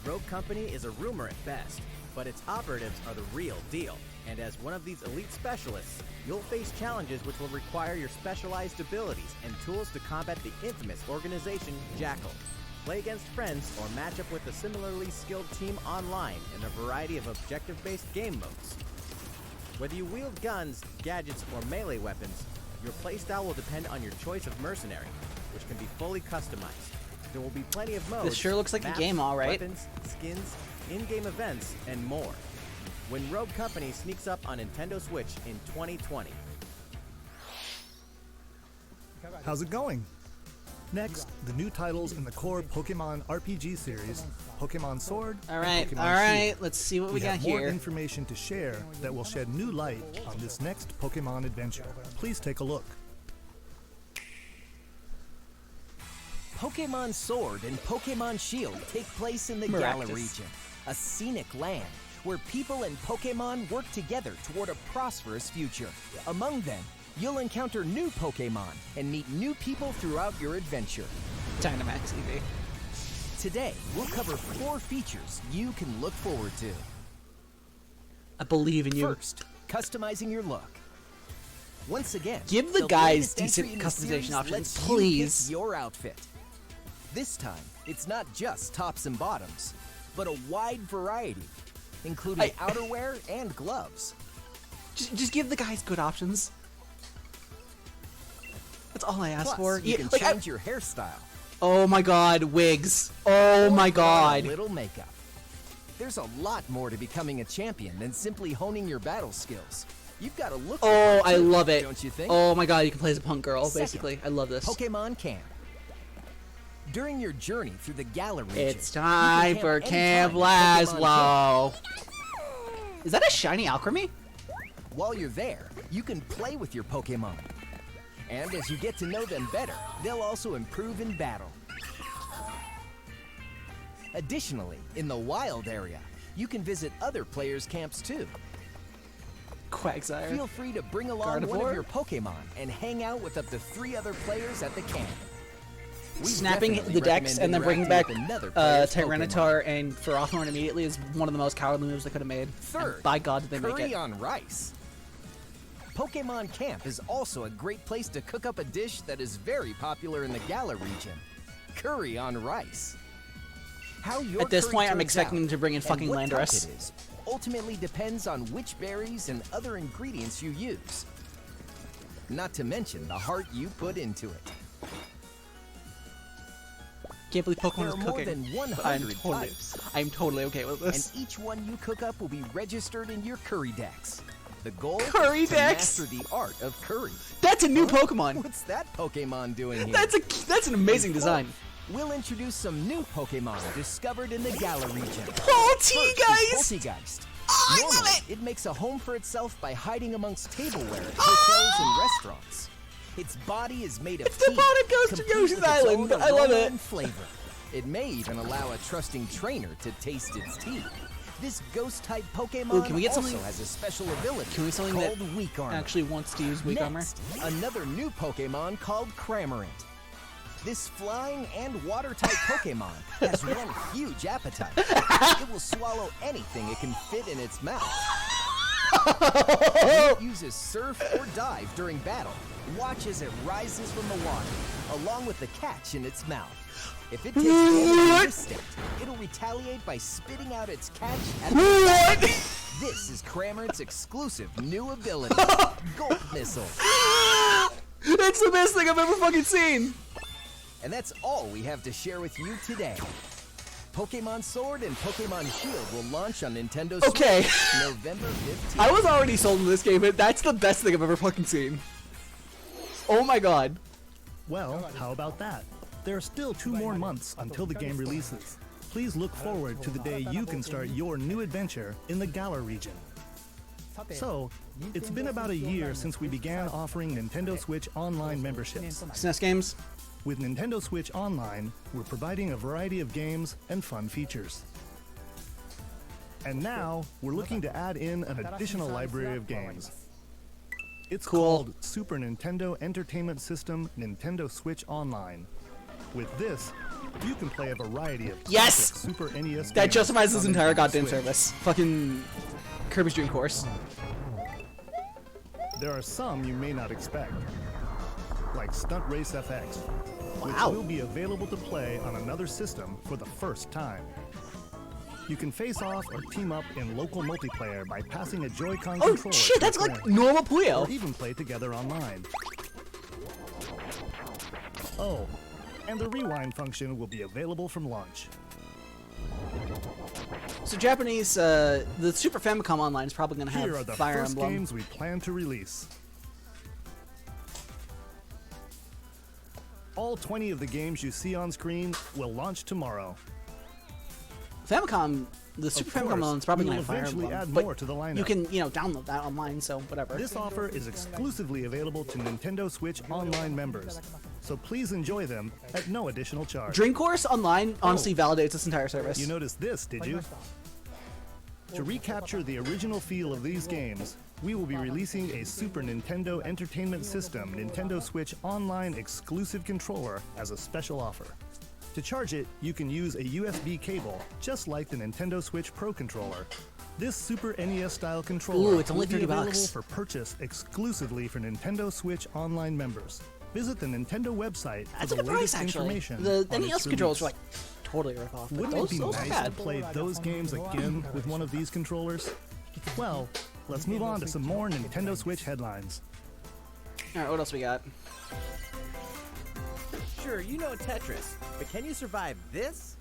Speaker 5: Rogue Company is a rumor at best, but its operatives are the real deal. And as one of these elite specialists, you'll face challenges which will require your specialized abilities and tools to combat the infamous organization Jackal. Play against friends or match up with a similarly skilled team online in a variety of objective-based game modes. Whether you wield guns, gadgets, or melee weapons, your playstyle will depend on your choice of mercenary, which can be fully customized. There will be plenty of modes.
Speaker 1: sure looks like a
Speaker 5: maps,
Speaker 1: game, all right.
Speaker 5: Weapons, skins, in-game events, and more. When Rogue Company sneaks up on Nintendo Switch in 2020.
Speaker 4: How's it going? Next, the new titles in the core Pokemon RPG series, Pokemon Sword
Speaker 1: All
Speaker 4: and
Speaker 1: right,
Speaker 4: Pokemon
Speaker 1: all right.
Speaker 4: Shield.
Speaker 1: Let's see what we got
Speaker 4: have more
Speaker 1: here.
Speaker 4: information to share that will shed new light on this next Pokemon adventure. Please take a look.
Speaker 9: Pokemon Sword and Pokemon Shield take place in the Galar
Speaker 1: Maractus.
Speaker 9: region, a scenic land where people and Pokemon work together toward a prosperous future. Among them, you'll encounter new Pokemon and meet new people throughout your adventure.
Speaker 1: Dynamax EV.
Speaker 9: Today, we'll cover 4 features you can look forward to.
Speaker 1: I believe in you.
Speaker 9: First, customizing your look. Once again,
Speaker 1: Give the
Speaker 9: the
Speaker 1: guys
Speaker 9: latest
Speaker 1: decent
Speaker 9: entry in the
Speaker 1: customization
Speaker 9: series
Speaker 1: options,
Speaker 9: lets you
Speaker 1: please.
Speaker 9: pick your outfit. This time, it's not just tops and bottoms, but a wide variety, including outerwear and gloves.
Speaker 1: Just give the guys good options. That's all I ask
Speaker 9: Plus,
Speaker 1: for.
Speaker 9: you can
Speaker 1: like,
Speaker 9: change your hairstyle.
Speaker 1: Oh my god, wigs. Oh my
Speaker 9: A
Speaker 1: god.
Speaker 9: little makeup. There's a lot more to becoming a champion than simply honing your battle skills. You've got to look.
Speaker 1: Oh,
Speaker 9: for
Speaker 1: I
Speaker 9: too,
Speaker 1: love it.
Speaker 9: Don't you think?
Speaker 1: Oh my god, you can play as a punk girl,
Speaker 9: Second,
Speaker 1: basically. I love this.
Speaker 9: Pokemon Camp. During your journey through the Galar region,
Speaker 1: It's
Speaker 9: you
Speaker 1: time
Speaker 9: can
Speaker 1: for
Speaker 9: camp
Speaker 1: Camp
Speaker 9: anytime at Pokemon
Speaker 1: Laszlo. Is that a shiny Alchemy?
Speaker 9: Camp. While you're there, you can play with your Pokemon. And as you get to know them better, they'll also improve in battle. Additionally, in the wild area, you can visit other players' camps too.
Speaker 1: Quagsire.
Speaker 9: Feel free to bring along one
Speaker 1: Gardevoir?
Speaker 9: of your Pokemon and hang out with up to 3 other players at the camp. We
Speaker 1: Snapping
Speaker 9: definitely
Speaker 1: the decks
Speaker 9: recommend
Speaker 1: and then bringing back
Speaker 9: interacting with another player's
Speaker 1: Tyranitar and Ferrothorn immediately is one of the most cowardly moves they could have made.
Speaker 9: Third,
Speaker 1: And by God, did they make
Speaker 9: curry
Speaker 1: it.
Speaker 9: on rice. Pokemon Camp is also a great place to cook up a dish that is very popular in the Galar region. Curry on rice. How your
Speaker 1: At this
Speaker 9: curry
Speaker 1: point, I'm
Speaker 9: turns
Speaker 1: expecting
Speaker 9: out
Speaker 1: them to bring in
Speaker 9: and
Speaker 1: fucking
Speaker 9: what type
Speaker 1: Landorus.
Speaker 9: it is ultimately depends on which berries and other ingredients you use. Not to mention the heart you put into it.
Speaker 1: Can't believe Pokemon
Speaker 9: There
Speaker 1: is
Speaker 9: are more
Speaker 1: cooking.
Speaker 9: than
Speaker 1: but I'm
Speaker 9: 100
Speaker 1: totally,
Speaker 9: types.
Speaker 1: I'm totally okay with
Speaker 9: And
Speaker 1: this.
Speaker 9: each one you cook up will be registered in your curry decks. The goal
Speaker 1: Curry
Speaker 9: to
Speaker 1: decks?
Speaker 9: master the art of curry.
Speaker 1: That's a new Pokemon.
Speaker 9: What's that Pokemon doing here?
Speaker 1: That's an amazing design.
Speaker 9: We'll introduce some new Pokemon discovered in the Galar region.
Speaker 1: Poltegeist!
Speaker 9: First is Poltegeist.
Speaker 1: Oh, I love
Speaker 9: Normally,
Speaker 1: it!
Speaker 9: it makes a home for itself by hiding amongst tableware at hotels and restaurants. Its body is made of
Speaker 1: It's the
Speaker 9: teeth,
Speaker 1: body goes to
Speaker 9: complete
Speaker 1: Yoshi's
Speaker 9: with its
Speaker 1: Island.
Speaker 9: own
Speaker 1: I love
Speaker 9: aroma
Speaker 1: it.
Speaker 9: and flavor. It may even allow a trusting trainer to taste its teeth. This ghost-type Pokemon
Speaker 1: Ooh, can we get
Speaker 9: also
Speaker 1: something-
Speaker 9: has a special ability
Speaker 1: Can we get something
Speaker 9: called
Speaker 1: that
Speaker 9: Weak Armor.
Speaker 1: actually wants to use weak armor?
Speaker 9: Next, another new Pokemon called Cramorant. This flying and water-type Pokemon has one huge appetite. It will swallow anything it can fit in its mouth. When it uses Surf or Dive during battle, watch as it rises from the water, along with the catch in its mouth. If it takes damage in this state, it'll retaliate by spitting out its catch at
Speaker 1: What?
Speaker 9: This is Cramorant's exclusive new ability, Gulp Missile.
Speaker 1: That's the best thing I've ever fucking seen.
Speaker 9: And that's all we have to share with you today. Pokemon Sword and Pokemon Shield will launch on Nintendo Switch
Speaker 1: Okay.
Speaker 9: November 15th.
Speaker 1: I was already sold in this game, but that's the best thing I've ever fucking seen. Oh my god.
Speaker 4: Well, how about that? There are still 2 more months until the game releases. Please look forward to the day you can start your new adventure in the Galar region. So, it's been about a year since we began offering Nintendo Switch Online memberships.
Speaker 1: SNES games?
Speaker 4: With Nintendo Switch Online, we're providing a variety of games and fun features. And now, we're looking to add in an additional library of games. It's
Speaker 1: Cool.
Speaker 4: called Super Nintendo Entertainment System Nintendo Switch Online. With this, you can play a variety of
Speaker 1: Yes!
Speaker 4: classic Super NES
Speaker 1: That
Speaker 4: games
Speaker 1: justifies this
Speaker 4: on
Speaker 1: entire
Speaker 4: Nintendo
Speaker 1: goddamn
Speaker 4: Switch.
Speaker 1: service. Fucking Kirby's Dream Course.
Speaker 4: There are some you may not expect, like Stunt Race FX, which
Speaker 1: Wow.
Speaker 4: will be available to play on another system for the first time. You can face off or team up in local multiplayer by passing a Joy-Con
Speaker 1: Oh
Speaker 4: controller
Speaker 1: shit,
Speaker 4: to
Speaker 1: that's
Speaker 4: a
Speaker 1: like
Speaker 4: friend,
Speaker 1: normal
Speaker 4: or
Speaker 1: Puyo.
Speaker 4: even play together online. Oh, and the rewind function will be available from launch.
Speaker 1: So Japanese, the Super Famicom Online is probably gonna
Speaker 4: Here are
Speaker 1: have
Speaker 4: the
Speaker 1: Fire
Speaker 4: first
Speaker 1: Emblem.
Speaker 4: games we plan to release. All 20 of the games you see on screen will launch tomorrow.
Speaker 1: Famicom, the Super Famicom
Speaker 4: course,
Speaker 1: Online is probably
Speaker 4: we
Speaker 1: gonna
Speaker 4: will
Speaker 1: have Fire
Speaker 4: eventually
Speaker 1: Emblem.
Speaker 4: add
Speaker 1: but
Speaker 4: more to the lineup.
Speaker 1: you can, download that online, so whatever.
Speaker 4: This offer is exclusively available to Nintendo Switch Online members, so please enjoy them at no additional charge.
Speaker 1: Dream Course Online honestly validates this entire service.
Speaker 4: You noticed this, did you? To recapture the original feel of these games, we will be releasing a Super Nintendo Entertainment System Nintendo Switch Online exclusive controller as a special offer. To charge it, you can use a USB cable, just like the Nintendo Switch Pro controller. This Super NES-style controller
Speaker 1: Ooh, it's only
Speaker 4: will be
Speaker 1: $30.
Speaker 4: available for purchase exclusively for Nintendo Switch Online members. Visit the Nintendo website for
Speaker 1: That's
Speaker 4: the
Speaker 1: a good price,
Speaker 4: latest
Speaker 1: actually.
Speaker 4: information
Speaker 1: The
Speaker 4: on
Speaker 1: NES
Speaker 4: its
Speaker 1: controls are
Speaker 4: release.
Speaker 1: like totally rip off. But
Speaker 4: Wouldn't
Speaker 1: those,
Speaker 4: it be
Speaker 1: those aren't
Speaker 4: nice to
Speaker 1: bad.
Speaker 4: play those games again with one of these controllers? Well, let's move on to some more Nintendo Switch headlines.
Speaker 1: Alright, what else we got?
Speaker 5: Sure, you know Tetris, but can you survive this?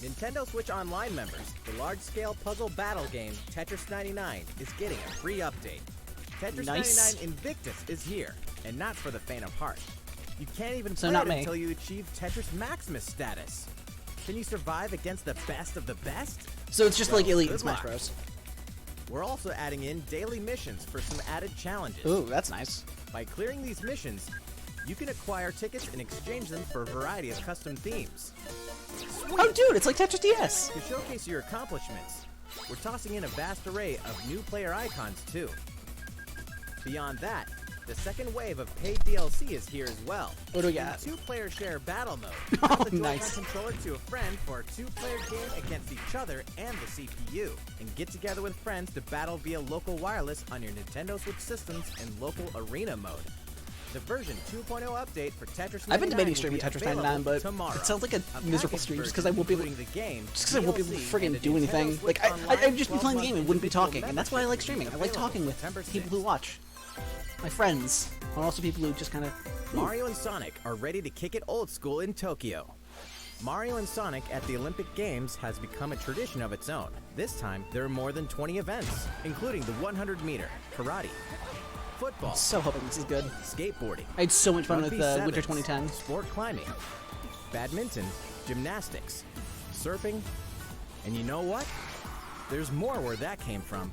Speaker 5: Nintendo Switch Online members, the large-scale puzzle battle game Tetris 99 is getting a free update. Tetris
Speaker 1: Nice.
Speaker 5: 99 Invictus is here, and not for the faint of heart. You can't even
Speaker 1: So
Speaker 5: play
Speaker 1: not
Speaker 5: it
Speaker 1: me.
Speaker 5: until you achieve Tetris Maximus status. Can you survive against the best of the best?
Speaker 1: So it's just
Speaker 5: Well,
Speaker 1: like Elite in
Speaker 5: good
Speaker 1: Smash
Speaker 5: luck.
Speaker 1: Bros.
Speaker 5: We're also adding in daily missions for some added challenges.
Speaker 1: Ooh, that's nice.
Speaker 5: By clearing these missions, you can acquire tickets and exchange them for a variety of custom themes.
Speaker 1: Oh, dude, it's like Tetris DS.
Speaker 5: To showcase your accomplishments, we're tossing in a vast array of new player icons too. Beyond that, the second wave of paid DLC is here as well.
Speaker 1: What do we
Speaker 5: In
Speaker 1: got?
Speaker 5: two-player share battle mode.
Speaker 1: Oh,
Speaker 5: Pass the Joy-Con
Speaker 1: nice.
Speaker 5: controller to a friend for a two-player game against each other and the CPU. And get together with friends to battle via local wireless on your Nintendo Switch systems in local arena mode. The version 2.0 update for Tetris 99
Speaker 1: I've been debating
Speaker 5: will
Speaker 1: streaming
Speaker 5: be
Speaker 1: Tetris
Speaker 5: available
Speaker 1: 99, but
Speaker 5: tomorrow.
Speaker 1: it sounds like a miserable
Speaker 5: packaged
Speaker 1: stream just
Speaker 5: version,
Speaker 1: because I won't be able to.
Speaker 5: including the game,
Speaker 1: Just because I won't be able to
Speaker 5: DLC,
Speaker 1: friggin'
Speaker 5: and a
Speaker 1: do
Speaker 5: Nintendo
Speaker 1: anything.
Speaker 5: Switch
Speaker 1: Like,
Speaker 5: Online
Speaker 1: I'd just be playing the
Speaker 5: 12-month
Speaker 1: game and wouldn't be
Speaker 5: individual
Speaker 1: talking, and that's why I like
Speaker 5: membership
Speaker 1: streaming. I like
Speaker 5: available
Speaker 1: talking with
Speaker 5: September
Speaker 1: people who
Speaker 5: 6th.
Speaker 1: watch. My friends. And also people who just kind of.
Speaker 5: Mario and Sonic are ready to kick it old school in Tokyo. Mario and Sonic at the Olympic Games has become a tradition of its own. This time, there are more than 20 events, including the 100-meter, karate, football,
Speaker 1: So hoping this is good.
Speaker 5: skateboarding,
Speaker 1: I had so much fun with
Speaker 5: rugby
Speaker 1: Winter
Speaker 5: sevens,
Speaker 1: 2010.
Speaker 5: sport climbing, badminton, gymnastics, surfing, and you know what? There's more where that came from.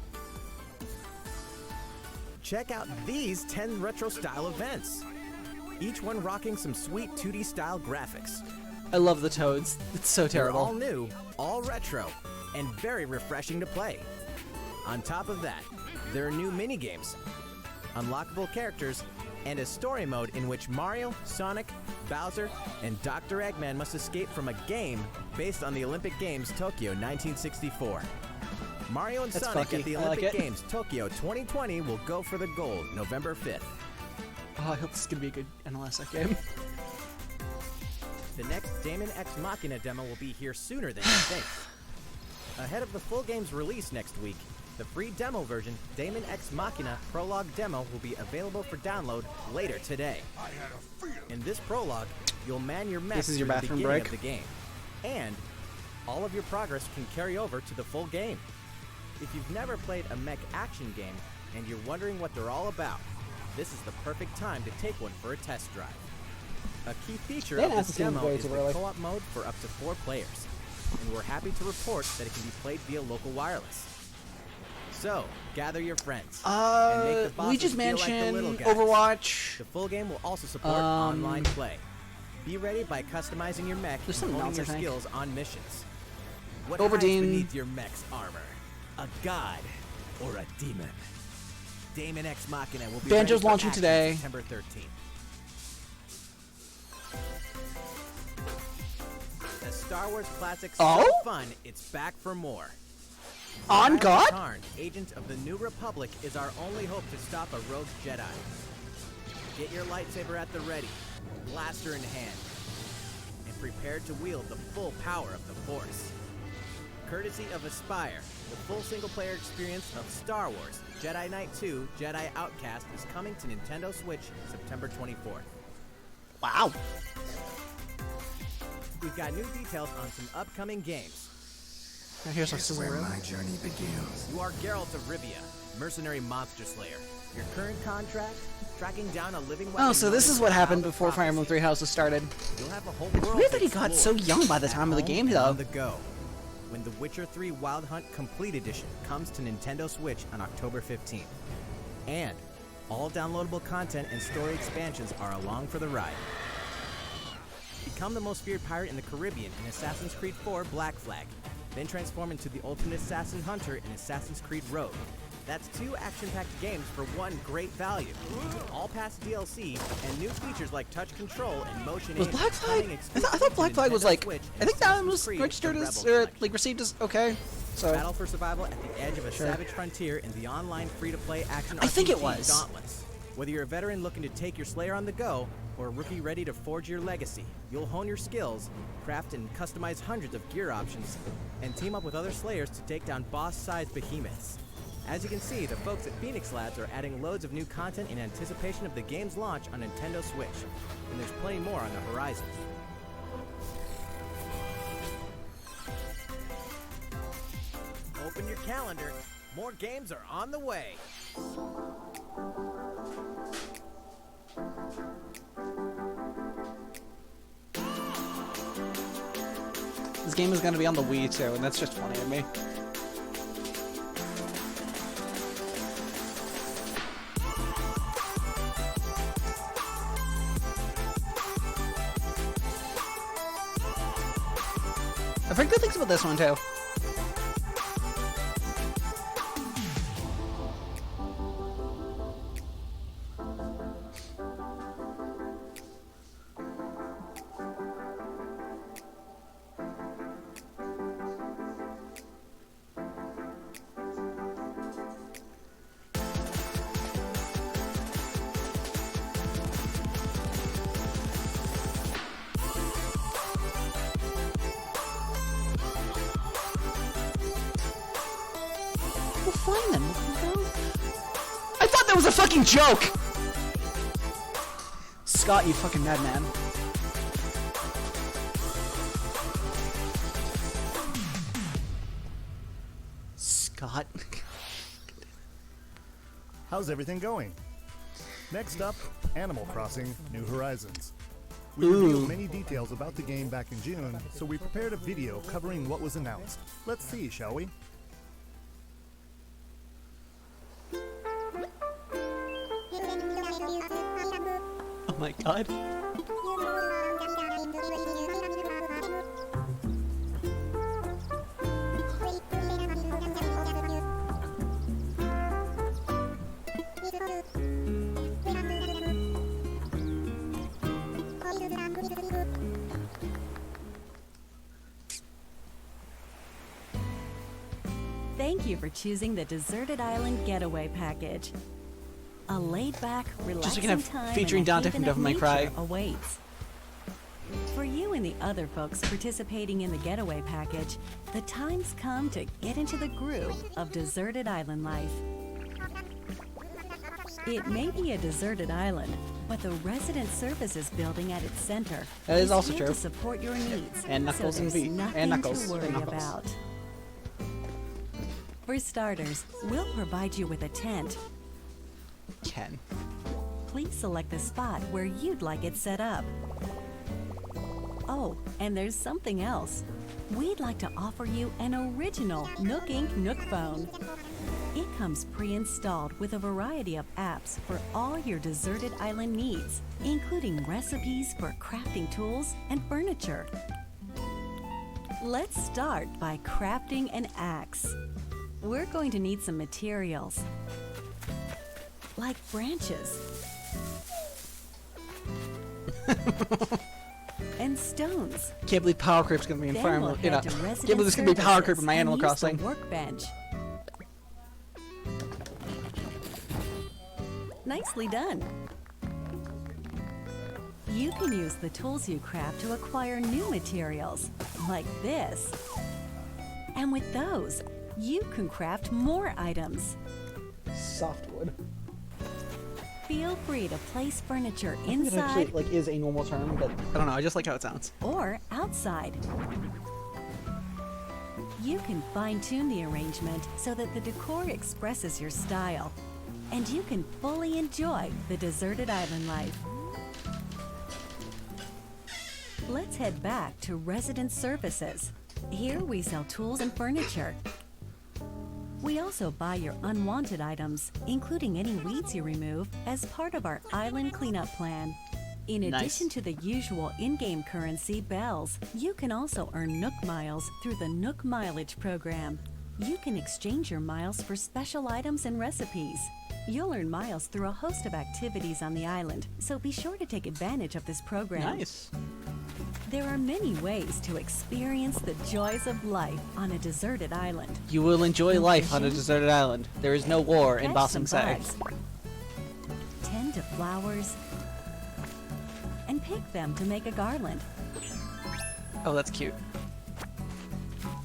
Speaker 5: Check out these 10 retro-style events, each one rocking some sweet 2D style graphics.
Speaker 1: I love the Toads. It's so
Speaker 5: They're all
Speaker 1: terrible.
Speaker 5: new, all retro, and very refreshing to play. On top of that, there are new minigames, unlockable characters, and a story mode in which Mario, Sonic, Bowser, and Dr. Eggman must escape from a game based on the Olympic Games Tokyo 1964. Mario and
Speaker 1: That's
Speaker 5: Sonic
Speaker 1: fucky.
Speaker 5: at the
Speaker 1: I like
Speaker 5: Olympic
Speaker 1: it.
Speaker 5: Games Tokyo 2020 will go for the gold November 5th.
Speaker 1: Oh, I hope this is gonna be a good NLSF game.
Speaker 5: The next Damon X Machina demo will be here sooner than you think. Ahead of the full game's release next week, the free demo version, Damon X Machina Prologue Demo, will be available for download later today. In this prologue, you'll man your mech
Speaker 1: This is your
Speaker 5: through the
Speaker 1: bathroom
Speaker 5: beginning
Speaker 1: break?
Speaker 5: of the game, and all of your progress can carry over to the full game. If you've never played a mech action game and you're wondering what they're all about, this is the perfect time to take one for a test drive. A key feature
Speaker 1: They
Speaker 5: of
Speaker 1: announced
Speaker 5: this
Speaker 1: this game
Speaker 5: demo
Speaker 1: way
Speaker 5: is
Speaker 1: too
Speaker 5: the
Speaker 1: early.
Speaker 5: co-op mode for up to 4 players, and we're happy to report that it can be played via local wireless. So, gather your friends. and make the bosses
Speaker 1: Luigi's
Speaker 5: feel like the
Speaker 1: Mansion,
Speaker 5: little guys.
Speaker 1: Overwatch.
Speaker 5: The full game will also support online play. Be ready by customizing your mech
Speaker 1: There's
Speaker 5: and
Speaker 1: something
Speaker 5: honing
Speaker 1: else,
Speaker 5: your
Speaker 1: I think.
Speaker 5: skills on missions. What
Speaker 1: Overdeen.
Speaker 5: hides beneath your mech's armor? A god or a demon? Damon X Machina will be
Speaker 1: Banjo's
Speaker 5: ready for
Speaker 1: launching
Speaker 5: action
Speaker 1: today.
Speaker 5: September 13th. As Star Wars classics so
Speaker 1: Oh?
Speaker 5: fun, it's back for more.
Speaker 1: On
Speaker 5: Kyle
Speaker 1: God?
Speaker 5: Katarn, agent of the New Republic, is our only hope to stop a rogue Jedi. Get your lightsaber at the ready, blaster in hand, and prepare to wield the full power of the Force. Courtesy of Aspire, the full single-player experience of Star Wars Jedi Knight 2 Jedi Outcast is coming to Nintendo Switch September 24th.
Speaker 1: Wow.
Speaker 5: We've got new details on some upcoming games.
Speaker 1: Now here's our Cesaro.
Speaker 3: journey begins.
Speaker 5: You are Geralt of Rivia, mercenary monster slayer. Your current contract? Tracking down a living weapon.
Speaker 1: Oh, so this
Speaker 5: known
Speaker 1: is
Speaker 5: as
Speaker 1: what
Speaker 5: the
Speaker 1: happened
Speaker 5: Child of
Speaker 1: before Fire Emblem
Speaker 5: Prophecy.
Speaker 1: Three Houses started.
Speaker 5: You'll have a whole world
Speaker 1: weird
Speaker 5: to
Speaker 1: that he got so
Speaker 5: explore.
Speaker 1: young by the time of the
Speaker 5: At
Speaker 1: game,
Speaker 5: home
Speaker 1: though.
Speaker 5: and on the go. When The Witcher 3 Wild Hunt Complete Edition comes to Nintendo Switch on October 15th. And all downloadable content and story expansions are along for the ride. Become the most feared pirate in the Caribbean in Assassin's Creed 4 Black Flag. Then transform into the ultimate assassin hunter in Assassin's Creed Rogue. That's 2 action-packed games for one great value. All past DLC and new features like touch control and motion
Speaker 1: Was
Speaker 5: aim
Speaker 1: Black Flag?
Speaker 5: coming
Speaker 1: I
Speaker 5: exclusively
Speaker 1: thought
Speaker 5: to
Speaker 1: Black Flag was
Speaker 5: Nintendo
Speaker 1: like.
Speaker 5: Switch
Speaker 1: I
Speaker 5: and
Speaker 1: think that one
Speaker 5: Assassin's
Speaker 1: was
Speaker 5: Creed:
Speaker 1: registered
Speaker 5: The
Speaker 1: as,
Speaker 5: Rebel
Speaker 1: or
Speaker 5: Collection.
Speaker 1: like received as okay. So
Speaker 5: Battle for survival at the edge of a
Speaker 1: Sure.
Speaker 5: savage frontier in the online free-to-play action
Speaker 1: I think it
Speaker 5: RPG
Speaker 1: was.
Speaker 5: Dauntless. Whether you're a veteran looking to take your Slayer on the go, or a rookie ready to forge your legacy, you'll hone your skills, craft and customize hundreds of gear options, and team up with other Slayers to take down boss-sized behemoths. As you can see, the folks at Phoenix Labs are adding loads of new content in anticipation of the game's launch on Nintendo Switch. And there's plenty more on the horizon. Open your calendar. More games are on the way.
Speaker 1: This game is going to be on the Wii too, and that's just funny to me. I've heard good things about this one too. We'll find them. I thought that was a fucking joke! Scott, you fucking madman. Scott.
Speaker 4: How's everything going? Next up, Animal Crossing New Horizons. We revealed many details about the game back in June, so we prepared a video covering what was announced. Let's see, shall we?
Speaker 1: Oh my god.
Speaker 6: Thank you for choosing the Deserted Island Getaway Package. A laid-back, relaxing
Speaker 1: have
Speaker 6: time
Speaker 1: featuring
Speaker 6: in a
Speaker 1: Dante
Speaker 6: haven
Speaker 1: from
Speaker 6: of
Speaker 1: Devil May Cry.
Speaker 6: nature awaits. For you and the other folks participating in the Getaway Package, the time's come to get into the groove of deserted island life. It may be a deserted island, but the resident services building at its center
Speaker 1: That is also
Speaker 6: here
Speaker 1: true.
Speaker 6: to support your needs.
Speaker 1: And Knuckles
Speaker 6: so
Speaker 1: and
Speaker 6: there's
Speaker 1: V.
Speaker 6: nothing
Speaker 1: And Knuckles.
Speaker 6: to worry
Speaker 1: And Knuckles.
Speaker 6: about. For starters, we'll provide you with a tent.
Speaker 1: Ken.
Speaker 6: Please select the spot where you'd like it set up. Oh, and there's something else. We'd like to offer you an original Nook Inc. Nook phone. It comes pre-installed with a variety of apps for all your deserted island needs, including recipes for crafting tools and furniture. Let's start by crafting an axe. We're going to need some materials, like branches and stones.
Speaker 1: Can't believe Power Creep's gonna be in
Speaker 6: Then
Speaker 1: Fire
Speaker 6: we'll
Speaker 1: Emblem. You know,
Speaker 6: head to
Speaker 1: can't
Speaker 6: Resident
Speaker 1: believe there's gonna be Power Creep
Speaker 6: Services
Speaker 1: in my
Speaker 6: and
Speaker 1: Animal
Speaker 6: use the
Speaker 1: Crossing.
Speaker 6: workbench. Nicely done. You can use the tools you craft to acquire new materials, like this. And with those, you can craft more items.
Speaker 1: Softwood.
Speaker 6: Feel free to place furniture
Speaker 1: It
Speaker 6: inside
Speaker 1: actually like is a normal term, but I don't know. I just like how it sounds.
Speaker 6: or outside. You can fine-tune the arrangement so that the decor expresses your style, and you can fully enjoy the deserted island life. Let's head back to Resident Services. Here we sell tools and furniture. We also buy your unwanted items, including any weeds you remove, as part of our island cleanup plan. In
Speaker 1: Nice.
Speaker 6: addition to the usual in-game currency, bells, you can also earn Nook Miles through the Nook Mileage program. You can exchange your miles for special items and recipes. You'll earn miles through a host of activities on the island, so be sure to take advantage of this program.
Speaker 1: Nice.
Speaker 6: There are many ways to experience the joys of life on a deserted island.
Speaker 1: You will enjoy life on a
Speaker 6: Nutrition.
Speaker 1: deserted island. There is no war in
Speaker 6: Catch
Speaker 1: Ba
Speaker 6: some
Speaker 1: Sing Se.
Speaker 6: bugs, tend to flowers, and pick them to make a garland.
Speaker 1: Oh, that's cute.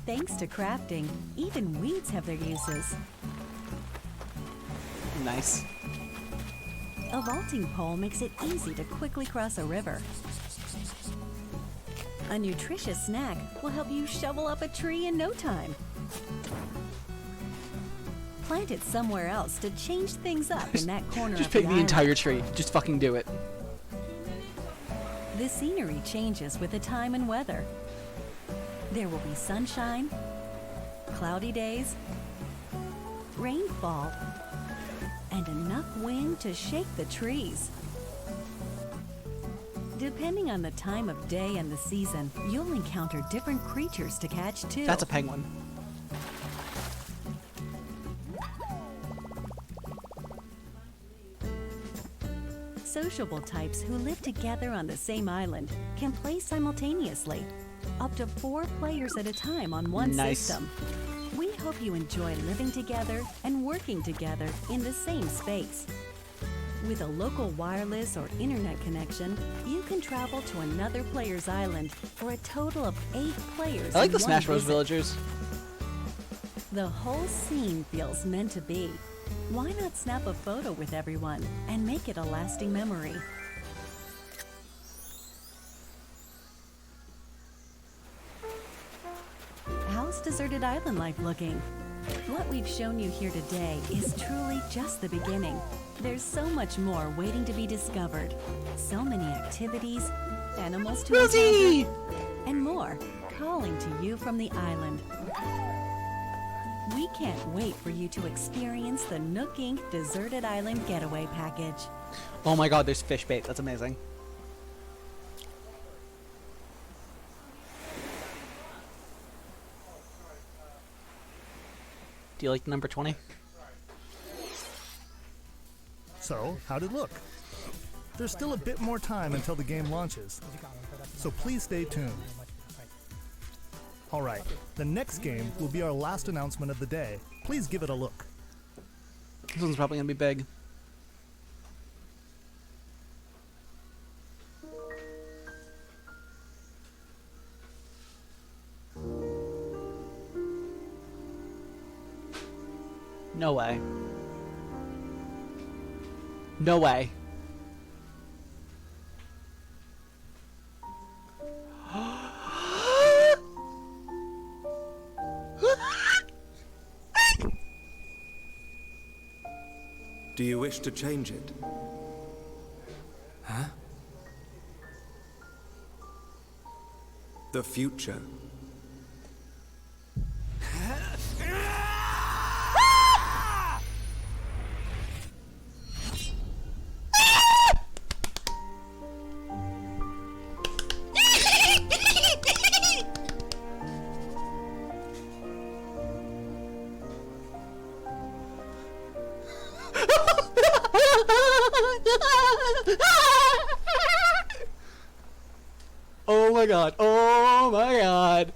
Speaker 6: Thanks to crafting, even weeds have their uses.
Speaker 1: Nice.
Speaker 6: A vaulting pole makes it easy to quickly cross a river. A nutritious snack will help you shovel up a tree in no time. Plant it somewhere else to change things up in that corner
Speaker 1: Just
Speaker 6: of
Speaker 1: pick
Speaker 6: the
Speaker 1: the
Speaker 6: island.
Speaker 1: entire tree. Just fucking do it.
Speaker 6: The scenery changes with the time and weather. There will be sunshine, cloudy days, rainfall, and enough wind to shake the trees. Depending on the time of day and the season, you'll encounter different creatures to catch too.
Speaker 1: That's a penguin.
Speaker 6: Sociable types who live together on the same island can play simultaneously, up to 4 players at a time on one
Speaker 1: Nice.
Speaker 6: system. We hope you enjoy living together and working together in the same space. With a local wireless or internet connection, you can travel to another player's island for a total of 8 players.
Speaker 1: I like
Speaker 6: in
Speaker 1: the
Speaker 6: one
Speaker 1: Smash Bros.
Speaker 6: visit.
Speaker 1: Villagers.
Speaker 6: The whole scene feels meant to be. Why not snap a photo with everyone and make it a lasting memory? How's Deserted Island life looking? What we've shown you here today is truly just the beginning. There's so much more waiting to be discovered. So many activities, animals to
Speaker 1: Rosie!
Speaker 6: encounter, and more calling to you from the island. We can't wait for you to experience the Nook Inc. Deserted Island Getaway Package.
Speaker 1: Oh my god, there's fish bait. That's amazing. Do you like the number 20?
Speaker 4: So, how'd it look? There's still a bit more time until the game launches, so please stay tuned. Alright, the next game will be our last announcement of the day. Please give it a look.
Speaker 1: This one's probably gonna be big. No way. No way.
Speaker 3: Do you wish to change it? Huh? The future.
Speaker 1: Oh my god. Oh my god.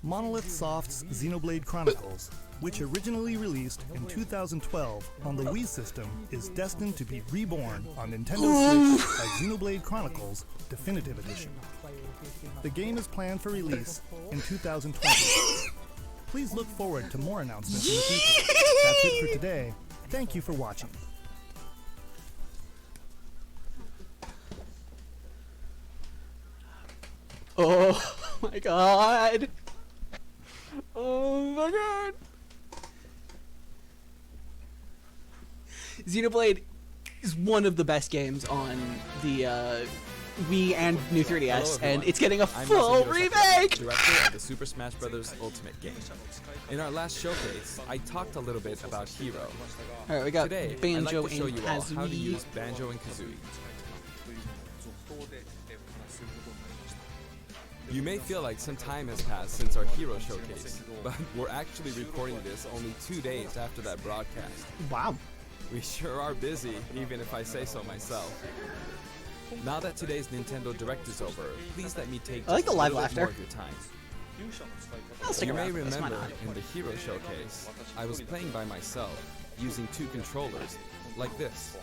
Speaker 4: Monolith Soft's Xenoblade Chronicles, which originally released in 2012 on the Wii system, is destined to be reborn on Nintendo Switch as Xenoblade Chronicles Definitive Edition. The game is planned for release in 2020. Please look forward to more announcements in the future. That's it for today. Thank you for watching.
Speaker 1: Oh my god. Oh my god. Xenoblade is one of the best games on the Wii and new 3DS,
Speaker 10: Hello,
Speaker 1: and
Speaker 10: everyone.
Speaker 1: it's getting a
Speaker 10: I'm
Speaker 1: full
Speaker 10: Masahiro
Speaker 1: remake!
Speaker 10: Sakurai, director of the Super Smash Bros. Ultimate game. In our last showcase, I talked a little bit about Hero.
Speaker 1: Alright, we got
Speaker 10: Today,
Speaker 1: Banjo
Speaker 10: I'd like to show
Speaker 1: and
Speaker 10: you all how to
Speaker 1: Kazooie.
Speaker 10: use Banjo and Kazooie. You may feel like some time has passed since our Hero showcase, but we're actually recording this only 2 days after that broadcast.
Speaker 1: Wow.
Speaker 10: We sure are busy, even if I say so myself. Now that today's Nintendo Direct is over, please let me take
Speaker 1: I like
Speaker 10: just
Speaker 1: the
Speaker 10: a
Speaker 1: live
Speaker 10: little bit
Speaker 1: laughter.
Speaker 10: more of your time.
Speaker 1: I'll stick
Speaker 10: You may
Speaker 1: around for this, why
Speaker 10: remember
Speaker 1: not?
Speaker 10: in the Hero showcase, I was playing by myself, using 2 controllers, like this.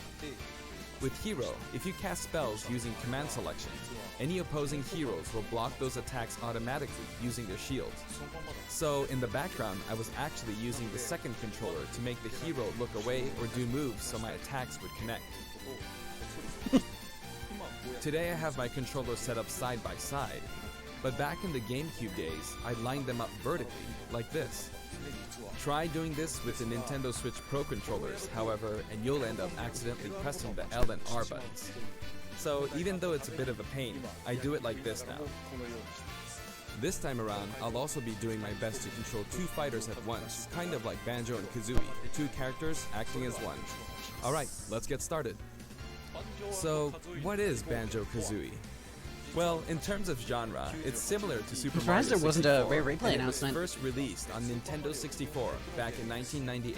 Speaker 10: With Hero, if you cast spells using command selection, any opposing heroes will block those attacks automatically using their shields. So in the background, I was actually using the second controller to make the hero look away or do moves so my attacks would connect. Today I have my controllers set up side by side, but back in the GameCube days, I lined them up vertically, like this. Try doing this with the Nintendo Switch Pro controllers, however, and you'll end up accidentally pressing the L and R buttons. So even though it's a bit of a pain, I do it like this now. This time around, I'll also be doing my best to control two fighters at once, kind of like Banjo and Kazooie, two characters acting as one. Alright, let's get started. So, what is Banjo-Kazooie? Well, in terms of genre, it's similar to Super Mario
Speaker 1: surprised there
Speaker 10: 64,
Speaker 1: wasn't a Rare Replay
Speaker 10: and it was
Speaker 1: announcement.
Speaker 10: first released on Nintendo 64 back in 1998.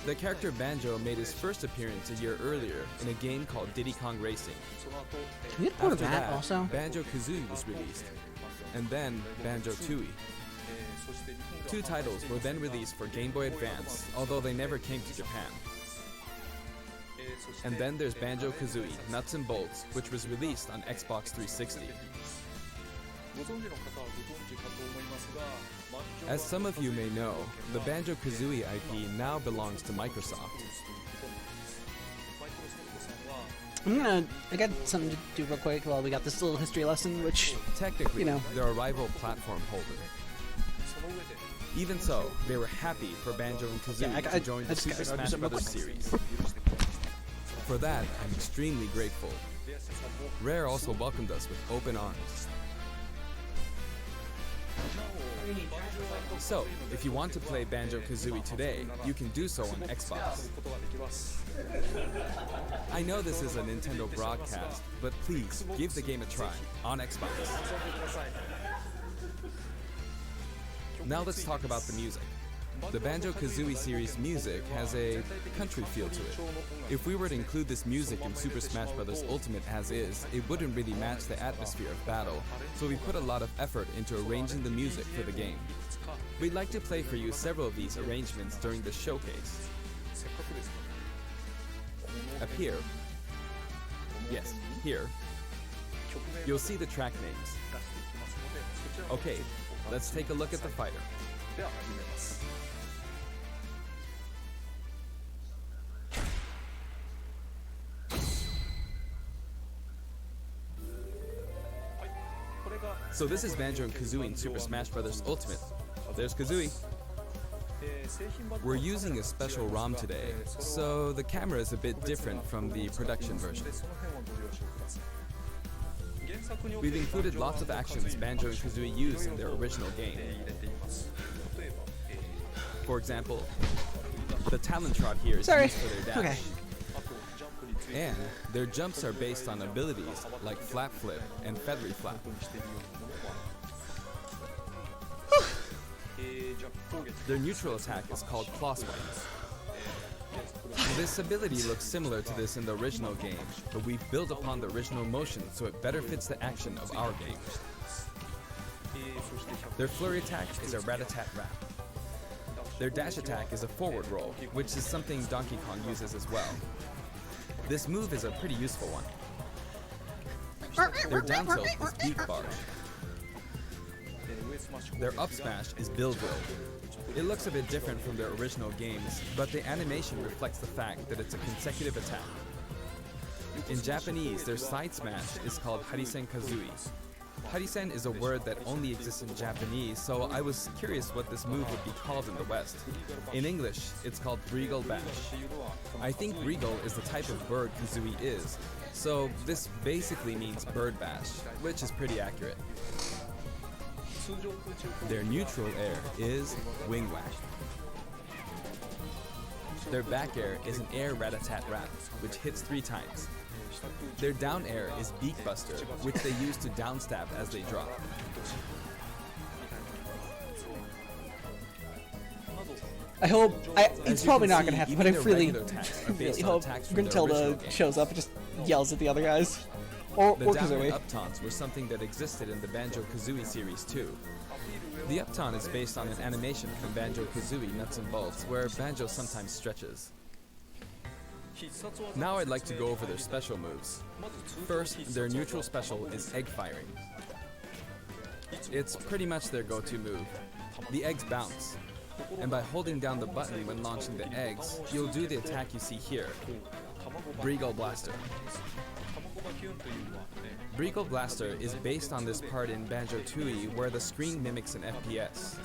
Speaker 10: The character Banjo made his first appearance a year earlier in a game called Diddy Kong Racing.
Speaker 1: Can we get a port of
Speaker 10: After
Speaker 1: that also?
Speaker 10: Banjo-Kazooie was released, and then Banjo-Tooie. Two titles were then released for Game Boy Advance, although they never came to Japan. And then there's Banjo-Kazooie Nuts and Bolts, which was released on Xbox 360. As some of you may know, the Banjo-Kazooie IP now belongs to Microsoft.
Speaker 1: I got something to do real quick while we got this little history lesson, which,
Speaker 10: Technically,
Speaker 1: you know.
Speaker 10: they're a rival platform holder. Even so, they were happy for Banjo and Kazooie to join the Super Smash Bros. Series. For that, I'm extremely grateful. Rare also welcomed us with open arms. So, if you want to play Banjo-Kazooie today, you can do so on Xbox. I know this is a Nintendo broadcast, but please give the game a try on Xbox. Now let's talk about the music. The Banjo-Kazooie series music has a country feel to it. If we were to include this music in Super Smash Bros. Ultimate as is, it wouldn't really match the atmosphere of battle, so we put a lot of effort into arranging the music for the game. We'd like to play for you several of these arrangements during the showcase. Up here, yes, here, you'll see the track names. Okay, let's take a look at the fighter. So this is Banjo and Kazooie in Super Smash Bros. Ultimate. There's Kazooie. We're using a special ROM today, so the camera is a bit different from the production version. We've included lots of actions Banjo and Kazooie use in their original game. For example, the Talon Trot here is used for their dash.
Speaker 1: Okay.
Speaker 10: And their jumps are based on abilities like Flap Flip and Feathery Flap. Their neutral attack is called Claw Swipe. This ability looks similar to this in the original game, but we've built upon the original motion so it better fits the action of our game. Their flurry attack is a rat-a-tat-rat. Their dash attack is a forward roll, which is something Donkey Kong uses as well. This move is a pretty useful one. Their down tilt is Beak Barge. Their up smash is Build Build. It looks a bit different from their original games, but the animation reflects the fact that it's a consecutive attack. In Japanese, their side smash is called Harisen Kazooie. Harisen is a word that only exists in Japanese, so I was curious what this move would be called in the West. In English, it's called Regal Bash. I think Regal is the type of bird Kazooie is, so this basically means bird bash, which is pretty accurate. Their neutral air is Wing Whack. Their back air is an air rat-a-tat-rat, which hits 3 times. Their down air is Beak Buster, which they use to downstab as they drop.
Speaker 1: I hope it's
Speaker 10: you
Speaker 1: probably
Speaker 10: can
Speaker 1: not
Speaker 10: see,
Speaker 1: gonna happen,
Speaker 10: even
Speaker 1: but I
Speaker 10: their
Speaker 1: really,
Speaker 10: regular attacks are based
Speaker 1: really
Speaker 10: on
Speaker 1: hope
Speaker 10: attacks from their
Speaker 1: Gruntilda
Speaker 10: original game.
Speaker 1: shows up and just yells at the other guys, or
Speaker 10: The down and
Speaker 1: Kazooie.
Speaker 10: up taunts were something that existed in the Banjo-Kazooie series too. The up taunt is based on an animation from Banjo-Kazooie Nuts and Bolts, where Banjo sometimes stretches. Now I'd like to go over their special moves. First, their neutral special is egg firing. It's pretty much their go-to move. The eggs bounce, and by holding down the button when launching the eggs, you'll do the attack you see here, Breagle Blaster. Breagle Blaster is based on this part in Banjo-Tooie where the screen mimics an FPS.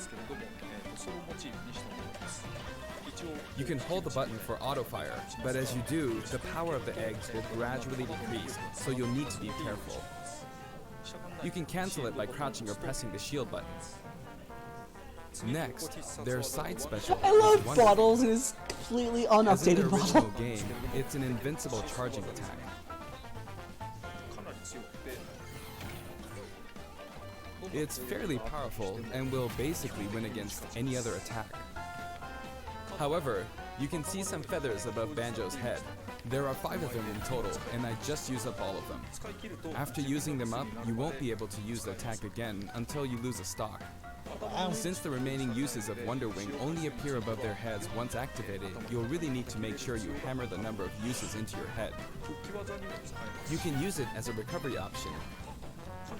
Speaker 10: You can hold the button for auto-fire, but as you do, the power of the eggs will gradually decrease, so you'll need to be careful. You can cancel it by crouching or pressing the shield button. Next, their side special
Speaker 1: I
Speaker 10: is
Speaker 1: love
Speaker 10: Wonder.
Speaker 1: Bottles and his completely
Speaker 10: As in the
Speaker 1: unupdated
Speaker 10: original
Speaker 1: bottle.
Speaker 10: game, it's an invincible charging attack. It's fairly powerful and will basically win against any other attack. However, you can see some feathers above Banjo's head. There are 5 of them in total, and I just used up all of them. After using them up, you won't be able to use the attack again until you lose a stock. Since the remaining uses of Wonder Wing only appear above their heads once activated, you'll really need to make sure you hammer the number of uses into your head. You can use it as a recovery option,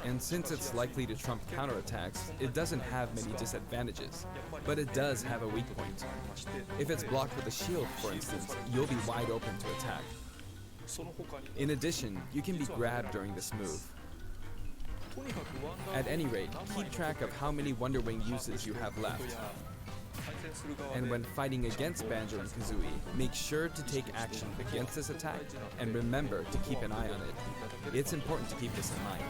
Speaker 10: and since it's likely to trump counterattacks, it doesn't have many disadvantages, but it does have a weak point. If it's blocked with a shield, for instance, you'll be wide open to attack. In addition, you can be grabbed during this move. At any rate, keep track of how many Wonder Wing uses you have left. And when fighting against Banjo and Kazooie, make sure to take action against this attack, and remember to keep an eye on it. It's important to keep this in mind.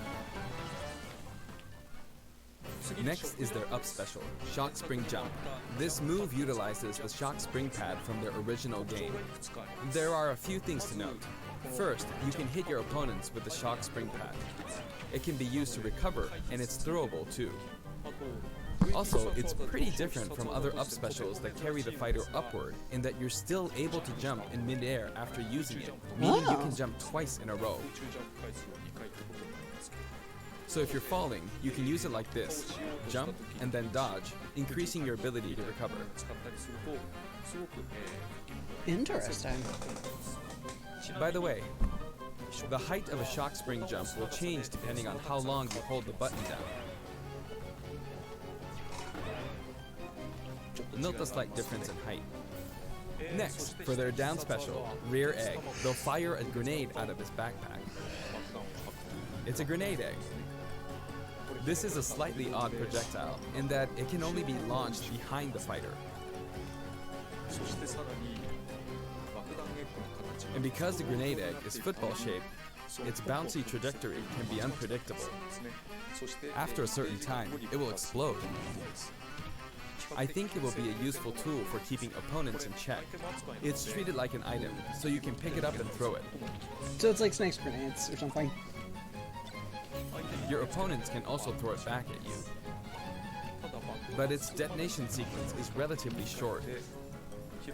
Speaker 10: Next is their up special, Shock Spring Jump. This move utilizes the Shock Spring pad from their original game. There are a few things to note. First, you can hit your opponents with the Shock Spring pad. It can be used to recover, and it's throwable too. Also, it's pretty different from other up specials that carry the fighter upward in that you're still able to jump in midair after using it, meaning you can jump twice in a row. So if you're falling, you can use it like this, jump and then dodge, increasing your ability to recover.
Speaker 1: Interesting.
Speaker 10: By the way, the height of a Shock Spring jump will change depending on how long you hold the button down. Note the slight difference in height. Next, for their down special, Rear Egg, they'll fire a grenade out of his backpack. It's a grenade egg. This is a slightly odd projectile in that it can only be launched behind the fighter. And because the grenade egg is football shaped, its bouncy trajectory can be unpredictable. After a certain time, it will explode. I think it will be a useful tool for keeping opponents in check. It's treated like an item, so you can pick it up and throw it.
Speaker 1: So it's like snakes grenades or something.
Speaker 10: Your opponents can also throw it back at you. But its detonation sequence is relatively short,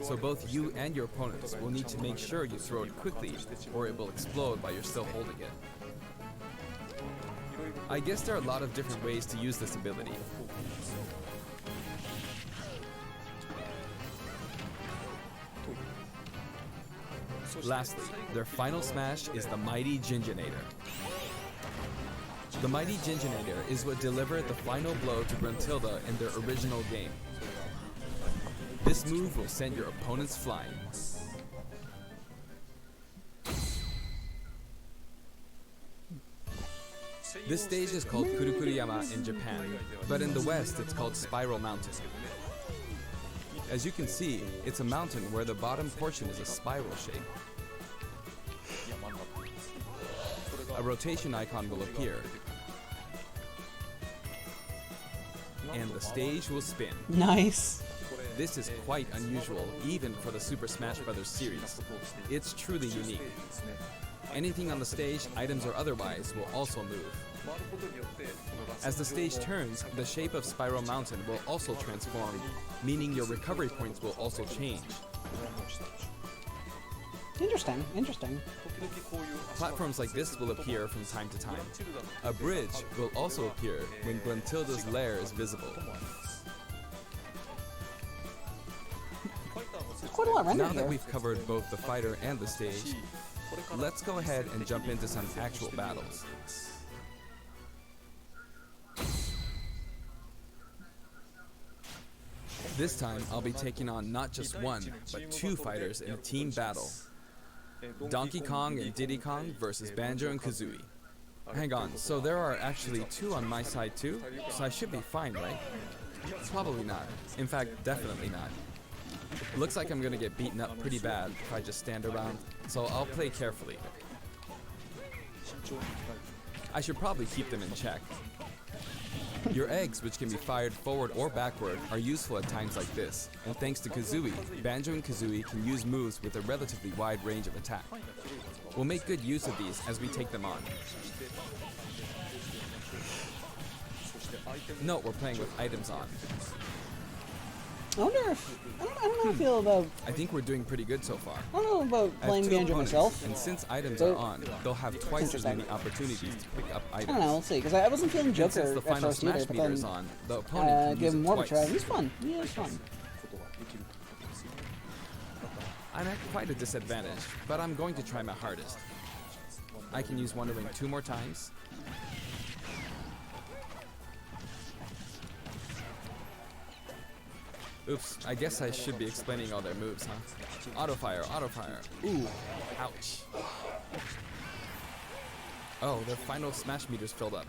Speaker 10: so both you and your opponents will need to make sure you throw it quickly, or it will explode while you're still holding it. I guess there are a lot of different ways to use this ability. Lastly, their final smash is the Mighty Ginginator. The Mighty Ginginator is what delivered the final blow to Gruntilda in their original game. This move will send your opponents flying. This stage is called Kurukuruyama in Japan, but in the West it's called Spiral Mountain. As you can see, it's a mountain where the bottom portion is a spiral shape. A rotation icon will appear, and the stage will spin.
Speaker 1: Nice.
Speaker 10: This is quite unusual, even for the Super Smash Bros. Series. It's truly unique. Anything on the stage, items or otherwise, will also move. As the stage turns, the shape of Spiral Mountain will also transform, meaning your recovery points will also change.
Speaker 1: Interesting, interesting.
Speaker 10: Platforms like this will appear from time to time. A bridge will also appear when Gruntilda's lair is visible.
Speaker 1: quite a lot rendered
Speaker 10: Now that
Speaker 1: here.
Speaker 10: we've covered both the fighter and the stage, let's go ahead and jump into some actual battles. This time, I'll be taking on not just one, but two fighters in a team battle. Donkey Kong and Diddy Kong versus Banjo and Kazooie. Hang on, so there are actually two on my side too? So I should be fine, right? Probably not. In fact, definitely not. Looks like I'm gonna get beaten up pretty bad if I just stand around, so I'll play carefully. I should probably keep them in check. Your eggs, which can be fired forward or backward, are useful at times like this, and thanks to Kazooie, Banjo and Kazooie can use moves with a relatively wide range of attack. We'll make good use of these as we take them on. Note we're playing with items on.
Speaker 1: I wonder if I don't know how I feel about.
Speaker 10: I think we're doing pretty good so far.
Speaker 1: I don't know about
Speaker 10: I have
Speaker 1: playing
Speaker 10: two
Speaker 1: Banjo
Speaker 10: opponents,
Speaker 1: myself.
Speaker 10: and since items
Speaker 1: So-
Speaker 10: are on, they'll have twice as many opportunities to pick up
Speaker 1: I
Speaker 10: items.
Speaker 1: don't know. We'll see. Because I wasn't feeling
Speaker 10: And
Speaker 1: Joker
Speaker 10: since the
Speaker 1: at
Speaker 10: final
Speaker 1: first
Speaker 10: smash
Speaker 1: either, but
Speaker 10: meter is
Speaker 1: then
Speaker 10: on, the opponent can
Speaker 1: give
Speaker 10: use
Speaker 1: him
Speaker 10: it
Speaker 1: more of a
Speaker 10: twice.
Speaker 1: try. He's fun. Yeah, it's fun.
Speaker 10: I'm at quite a disadvantage, but I'm going to try my hardest. I can use Wonder Wing 2 more times. Oops, I guess I should be explaining all their moves, huh? Auto fire, auto fire. Ooh, ouch. Oh, their final smash meter's filled up.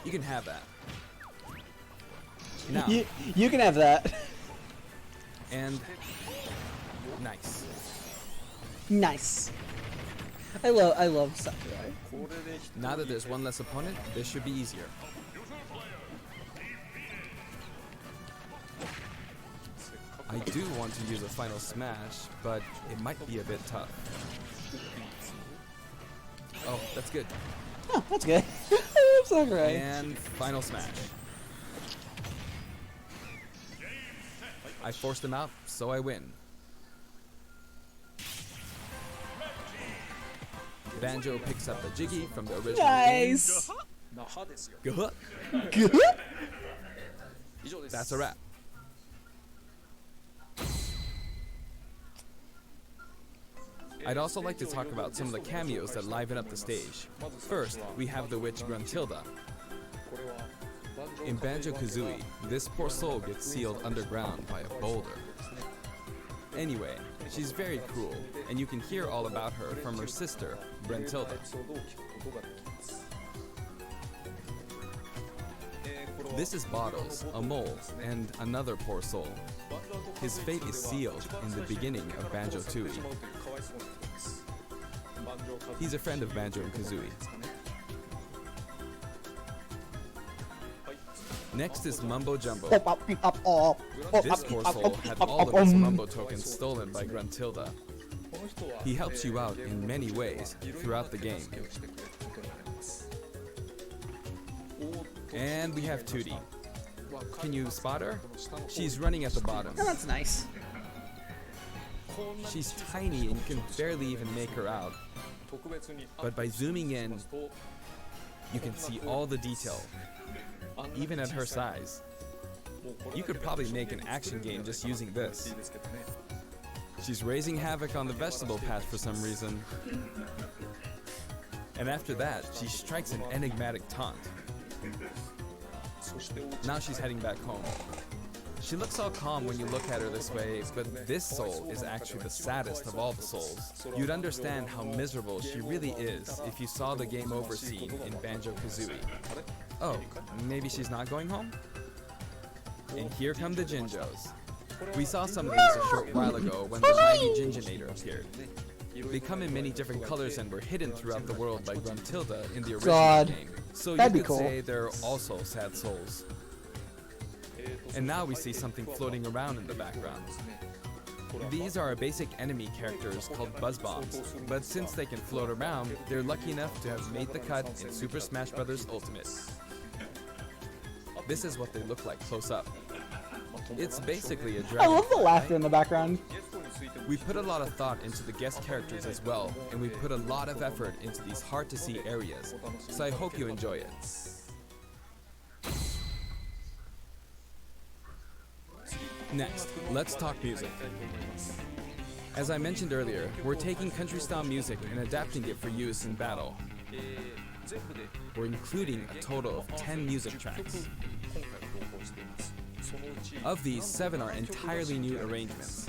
Speaker 10: You can have that. Now,
Speaker 1: You can have that.
Speaker 10: and nice.
Speaker 1: Nice. I love Sakurai.
Speaker 10: Now that there's one less opponent, this should be easier. I do want to use a final smash, but it might be a bit tough. Oh, that's good.
Speaker 1: Oh, that's good. I love Sakurai.
Speaker 10: And final smash. I forced him out, so I win. Banjo picks up the Jiggy from the original
Speaker 1: Nice.
Speaker 10: game. Gah.
Speaker 1: Good.
Speaker 10: That's a wrap. I'd also like to talk about some of the cameos that liven up the stage. First, we have the witch Gruntilda. In Banjo-Kazooie, this poor soul gets sealed underground by a boulder. Anyway, she's very cruel, and you can hear all about her from her sister, Brentilda. This is Bottles, a mole, and another poor soul. His fate is sealed in the beginning of Banjo-Tooie. He's a friend of Banjo and Kazooie. Next is Mumbo Jumbo. This poor soul had all of his Mumbo tokens stolen by Gruntilda. He helps you out in many ways throughout the game. And we have Tootie. Can you spot her? She's running at the bottom.
Speaker 1: Oh, that's nice.
Speaker 10: She's tiny and you can barely even make her out. But by zooming in, you can see all the detail, even at her size. You could probably make an action game just using this. She's raising havoc on the vegetable patch for some reason. And after that, she strikes an enigmatic taunt. Now she's heading back home. She looks all calm when you look at her this way, but this soul is actually the saddest of all the souls. You'd understand how miserable she really is if you saw the game over scene in Banjo-Kazooie. Oh, maybe she's not going home? And here come the Jinjos. We saw some of these a short while ago when the mighty Jinjonator appeared. They come in many different colors and were hidden throughout the world by Gruntilda in the original game. So
Speaker 1: That'd be
Speaker 10: you could
Speaker 1: cool.
Speaker 10: say they're also sad souls. And now we see something floating around in the background. These are our basic enemy characters called Buzz Bombs, but since they can float around, they're lucky enough to have made the cut in Super Smash Bros. Ultimate. This is what they look like close up. It's basically a
Speaker 1: I
Speaker 10: dragon.
Speaker 1: love the laughter in the background.
Speaker 10: We put a lot of thought into the guest characters as well, and we put a lot of effort into these hard-to-see areas, so I hope you enjoy it. Next, let's talk music. As I mentioned earlier, we're taking country-style music and adapting it for use in battle. We're including a total of 10 music tracks. Of these, 7 are entirely new arrangements.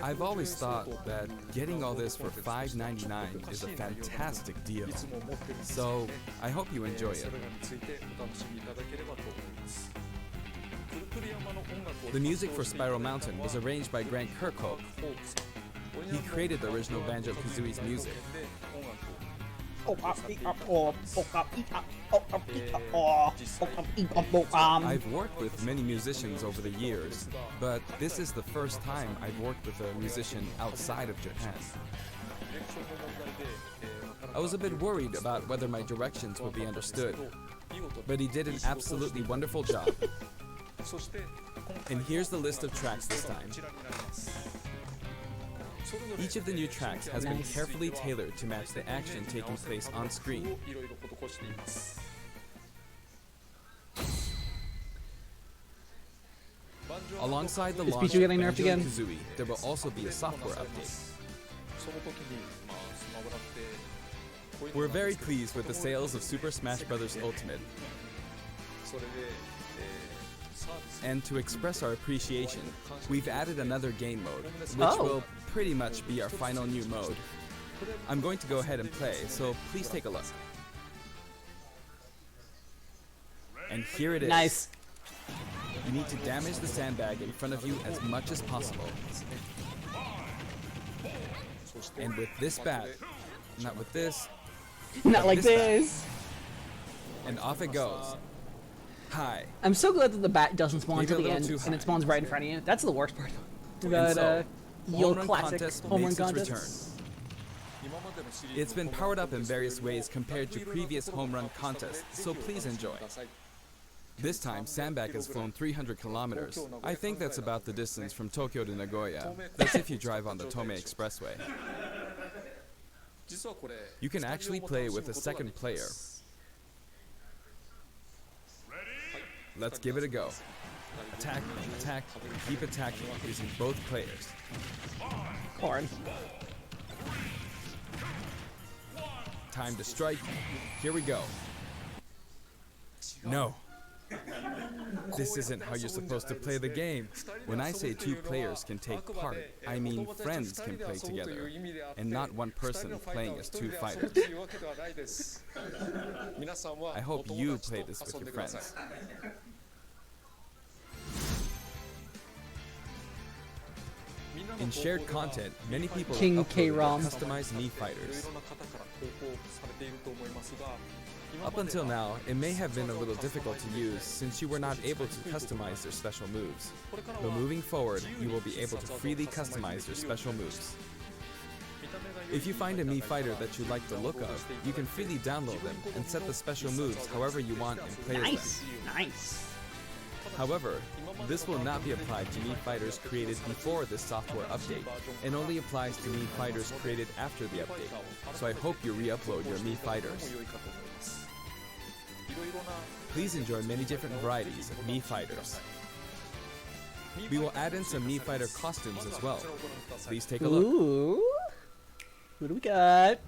Speaker 10: I've always thought that getting all this for $5.99 is a fantastic deal. So, I hope you enjoy it. The music for Spiral Mountain was arranged by Grant Kirkhope. He created the original Banjo-Kazooie's music. I've worked with many musicians over the years, but this is the first time I've worked with a musician outside of Japan. I was a bit worried about whether my directions would be understood, but he did an absolutely wonderful job. And here's the list of tracks this time. Each of the new tracks has been carefully tailored to match the action taking place on screen. Alongside the
Speaker 1: Is
Speaker 10: launch
Speaker 1: Pichu getting
Speaker 10: of
Speaker 1: nerfed again?
Speaker 10: Banjo-Kazooie, there will also be a software update. We're very pleased with the sales of Super Smash Bros. Ultimate. And to express our appreciation, we've added another game mode, which will pretty much be our final new mode. I'm going to go ahead and play, so please take a look. And here it is.
Speaker 1: Nice.
Speaker 10: You need to damage the sandbag in front of you as much as possible. And with this bat, not with this,
Speaker 1: Not
Speaker 10: but
Speaker 1: like
Speaker 10: bat,
Speaker 1: this.
Speaker 10: and off it goes. Hi.
Speaker 1: I'm so glad that the bat doesn't spawn
Speaker 10: Maybe
Speaker 1: to
Speaker 10: a
Speaker 1: the
Speaker 10: little
Speaker 1: end
Speaker 10: too
Speaker 1: and
Speaker 10: high.
Speaker 1: it spawns right in front of you. That's the worst part.
Speaker 10: And
Speaker 1: But
Speaker 10: so,
Speaker 1: Yo
Speaker 10: Home Run
Speaker 1: classic
Speaker 10: Contest
Speaker 1: home run
Speaker 10: makes its
Speaker 1: contest.
Speaker 10: return. It's been powered up in various ways compared to previous home run contests, so please enjoy. This time, Sandbag has flown 300 kilometers. I think that's about the distance from Tokyo to Nagoya. That's if you drive on the Tomei Expressway. You can actually play with a second player. Let's give it a go. Attack, attack, keep attacking using both players.
Speaker 1: Corn.
Speaker 10: Time to strike. Here we go. No. This isn't how you're supposed to play the game. When I say 2 players can take part, I mean friends can play together, and not one person playing as 2 fighters. I hope you play this with your friends. In shared content, many people have
Speaker 1: King
Speaker 10: uploaded
Speaker 1: K-Rom.
Speaker 10: customized Mii fighters. Up until now, it may have been a little difficult to use since you were not able to customize their special moves. But moving forward, you will be able to freely customize their special moves. If you find a Mii fighter that you like the look of, you can freely download them and set the special moves however you want and play as them.
Speaker 1: Nice.
Speaker 10: However, this will not be applied to Mii fighters created before this software update, and only applies to Mii fighters created after the update. So I hope you re-upload your Mii fighters. Please enjoy many different varieties of Mii fighters. We will add in some Mii fighter costumes as well. Please take a look.
Speaker 1: Ooh. Who do we got?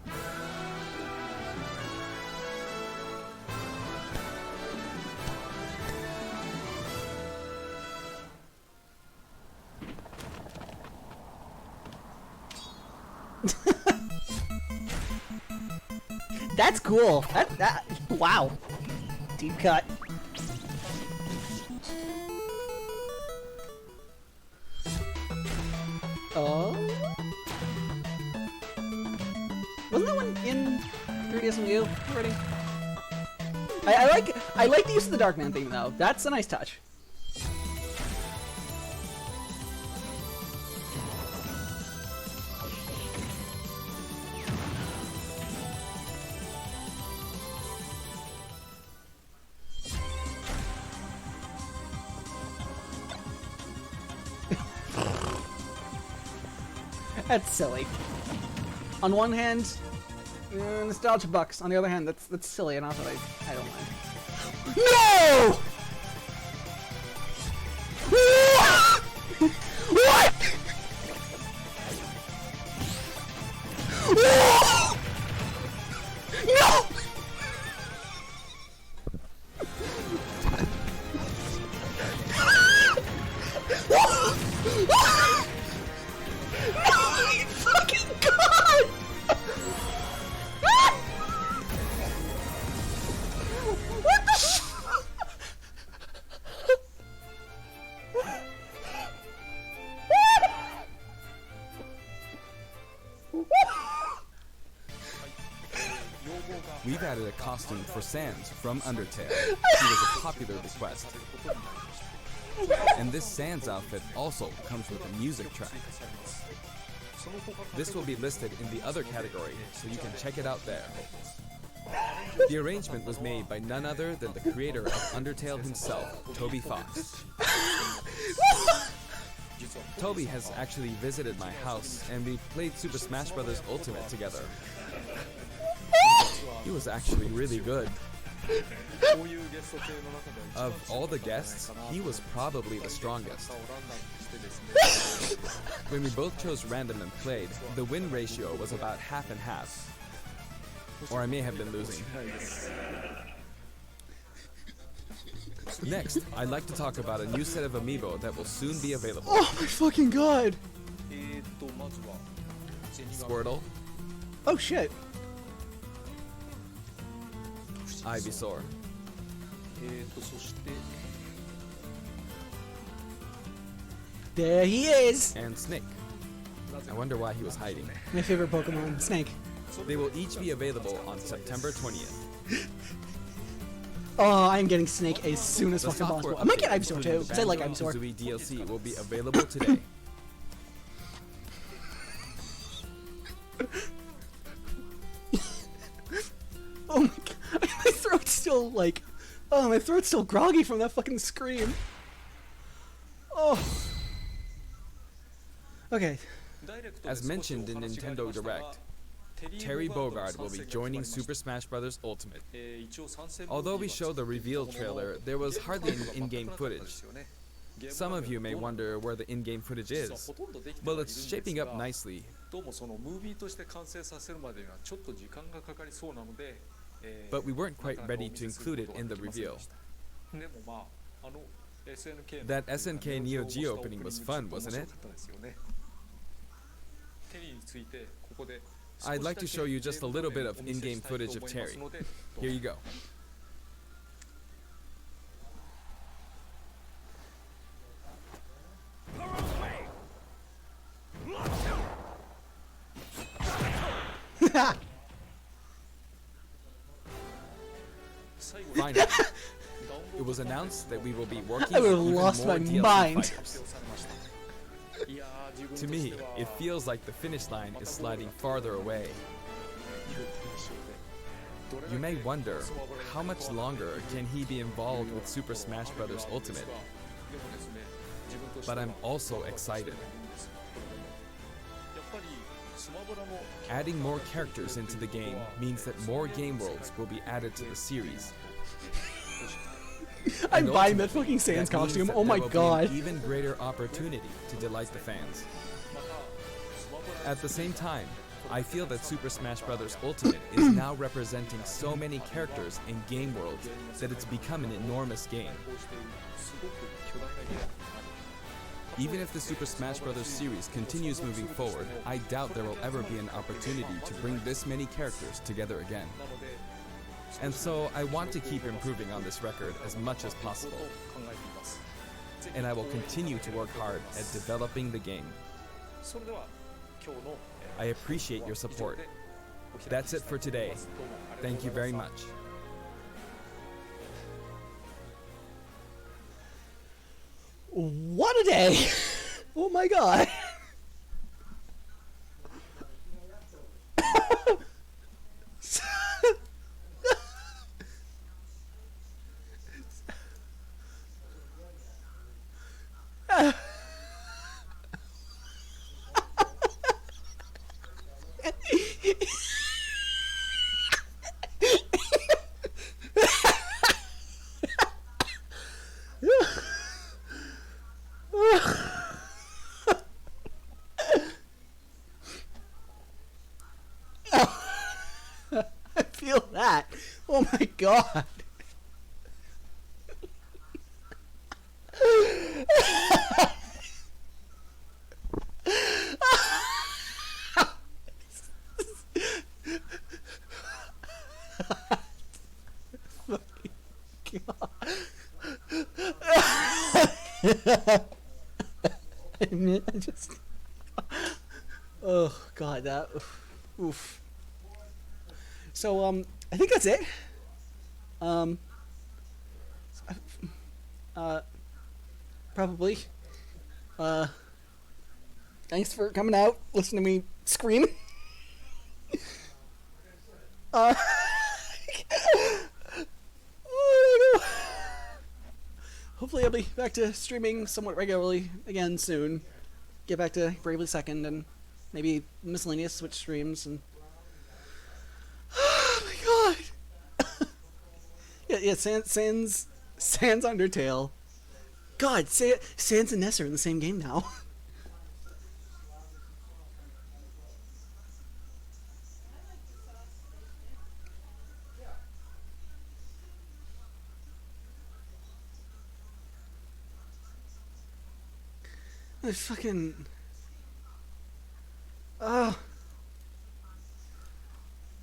Speaker 1: That's cool. That wow. Deep cut. Oh. Wasn't that one in 3DSMU already? I like the use of the Darkman theme though. That's a nice touch. That's silly. On one hand, nostalgia bucks. On the other hand, that's silly, and also I don't mind. No! What?
Speaker 10: we've added a costume for Sans from Undertale. He was a popular request. And this Sans outfit also comes with a music track. This will be listed in the other category, so you can check it out there. The arrangement was made by none other than the creator of Undertale himself, Toby Fox. Toby has actually visited my house, and we played Super Smash Bros. Ultimate together. He was actually really good. Of all the guests, he was probably the strongest. When we both chose random and played, the win ratio was about half and half. Or I may have been losing. Next, I'd like to talk about a new set of amiibo that will soon be available.
Speaker 1: Oh my fucking god!
Speaker 10: Squirtle,
Speaker 1: Oh shit!
Speaker 10: Ivysaur,
Speaker 1: There he is!
Speaker 10: and Snake. I wonder why he was hiding.
Speaker 1: My favorite Pokemon, Snake.
Speaker 10: They will each be available on September 20th.
Speaker 1: Oh, I'm getting Snake as soon as
Speaker 10: The
Speaker 1: fucking
Speaker 10: software
Speaker 1: possible. I might get
Speaker 10: update,
Speaker 1: Ivysaur
Speaker 10: including
Speaker 1: too, because I like
Speaker 10: Banjo
Speaker 1: Ivysaur.
Speaker 10: Kazooie DLC will be available today.
Speaker 1: Oh my god, my throat's still like, oh, my throat's still groggy from that fucking scream. Oh. Okay.
Speaker 10: As mentioned in Nintendo Direct, Terry Bogard will be joining Super Smash Bros. Ultimate. Although we showed the reveal trailer, there was hardly any in-game footage. Some of you may wonder where the in-game footage is. Well, it's shaping up nicely. But we weren't quite ready to include it in the reveal. That SNK Neo Geo opening was fun, wasn't it? I'd like to show you just a little bit of in-game footage of Terry. Here you go. Finally, it was announced that we will be working
Speaker 1: I
Speaker 10: on
Speaker 1: would've
Speaker 10: even
Speaker 1: lost
Speaker 10: more
Speaker 1: my
Speaker 10: DLC
Speaker 1: mind.
Speaker 10: fighters. To me, it feels like the finish line is sliding farther away. You may wonder, how much longer can he be involved with Super Smash Bros. Ultimate? But I'm also excited. Adding more characters into the game means that more game worlds will be added to the series.
Speaker 1: I'm
Speaker 10: And
Speaker 1: buying that
Speaker 10: ultimately,
Speaker 1: fucking Sans
Speaker 10: that means
Speaker 1: costume.
Speaker 10: that
Speaker 1: Oh my
Speaker 10: there will be
Speaker 1: god.
Speaker 10: an even greater opportunity to delight the fans. At the same time, I feel that Super Smash Bros. Ultimate is now representing so many characters and game worlds that it's become an enormous game. Even if the Super Smash Bros. Series continues moving forward, I doubt there will ever be an opportunity to bring this many characters together again. And so I want to keep improving on this record as much as possible. And I will continue to work hard at developing the game. I appreciate your support. That's it for today. Thank you very much.
Speaker 1: What a day! Oh my god. I feel that. Oh my god. I just. Oh god, that. Oof. So I think that's it. Probably. Thanks for coming out, listening to me scream. Oh my God. Hopefully I'll be back to streaming somewhat regularly again soon. Get back to Bravely Second and maybe miscellaneous Switch streams and... Oh my God! yeah, Sans Undertale. God, Sans and Ness are in the same game now. The fucking... Oh.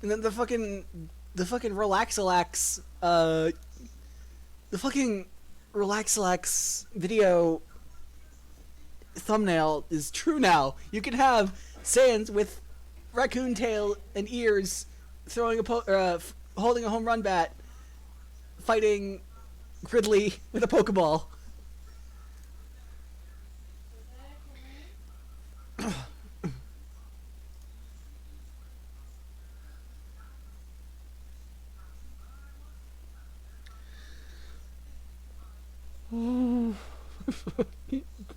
Speaker 1: And then the fucking Relaxalax, the fucking Relaxalax video thumbnail is true now. You can have Sans with raccoon tail and ears throwing holding a home run bat, fighting Ridley with a Pokeball.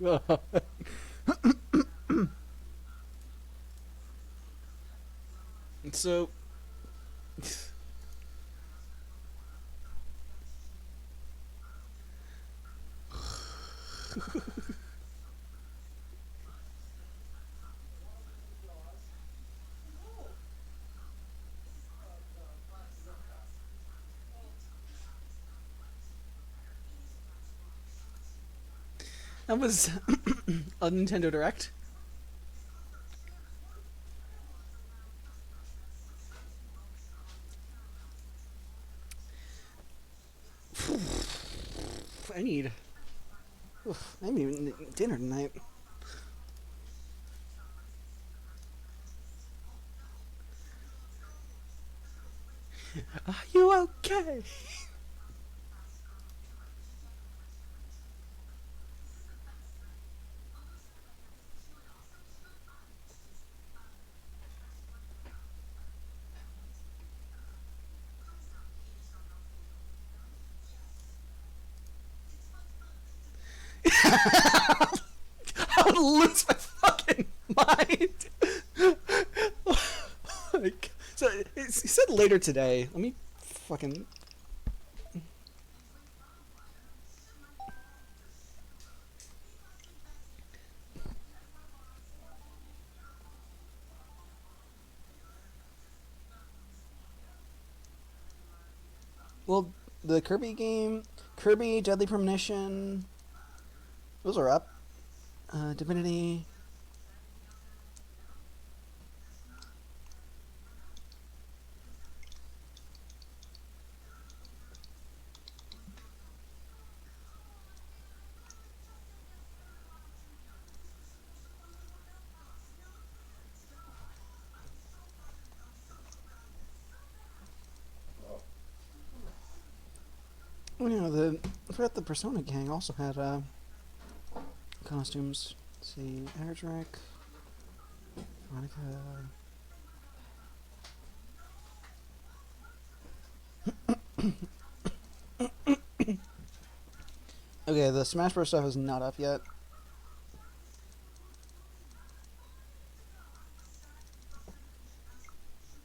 Speaker 1: God. So that was a Nintendo Direct. I need dinner tonight. Are you okay? I would lose my fucking mind. Like, so he said later today. Let me fucking. Well, the Kirby game, Kirby Deadly Premonition. Those are up. Divinity. Oh, yeah, I forgot the Persona gang also had costumes. Let's see, Erdrick, Veronica. Okay, the Smash Bros stuff is not up yet.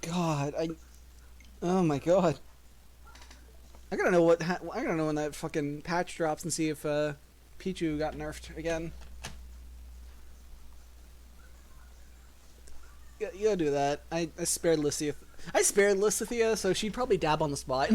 Speaker 1: God, oh my God. I gotta know I gotta know when that fucking patch drops and see if Pichu got nerfed again. You gotta do that. I spared Lysithea. I spared Lysithea, so she'd probably dab on the spot.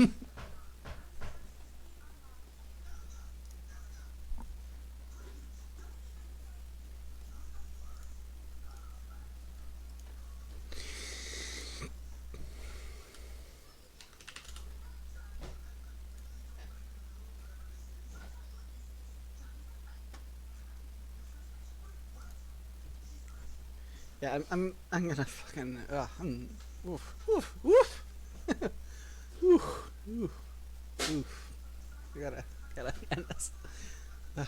Speaker 1: Yeah, I'm gonna fucking oof, oof, oof. Oof. I gotta end this. Ugh.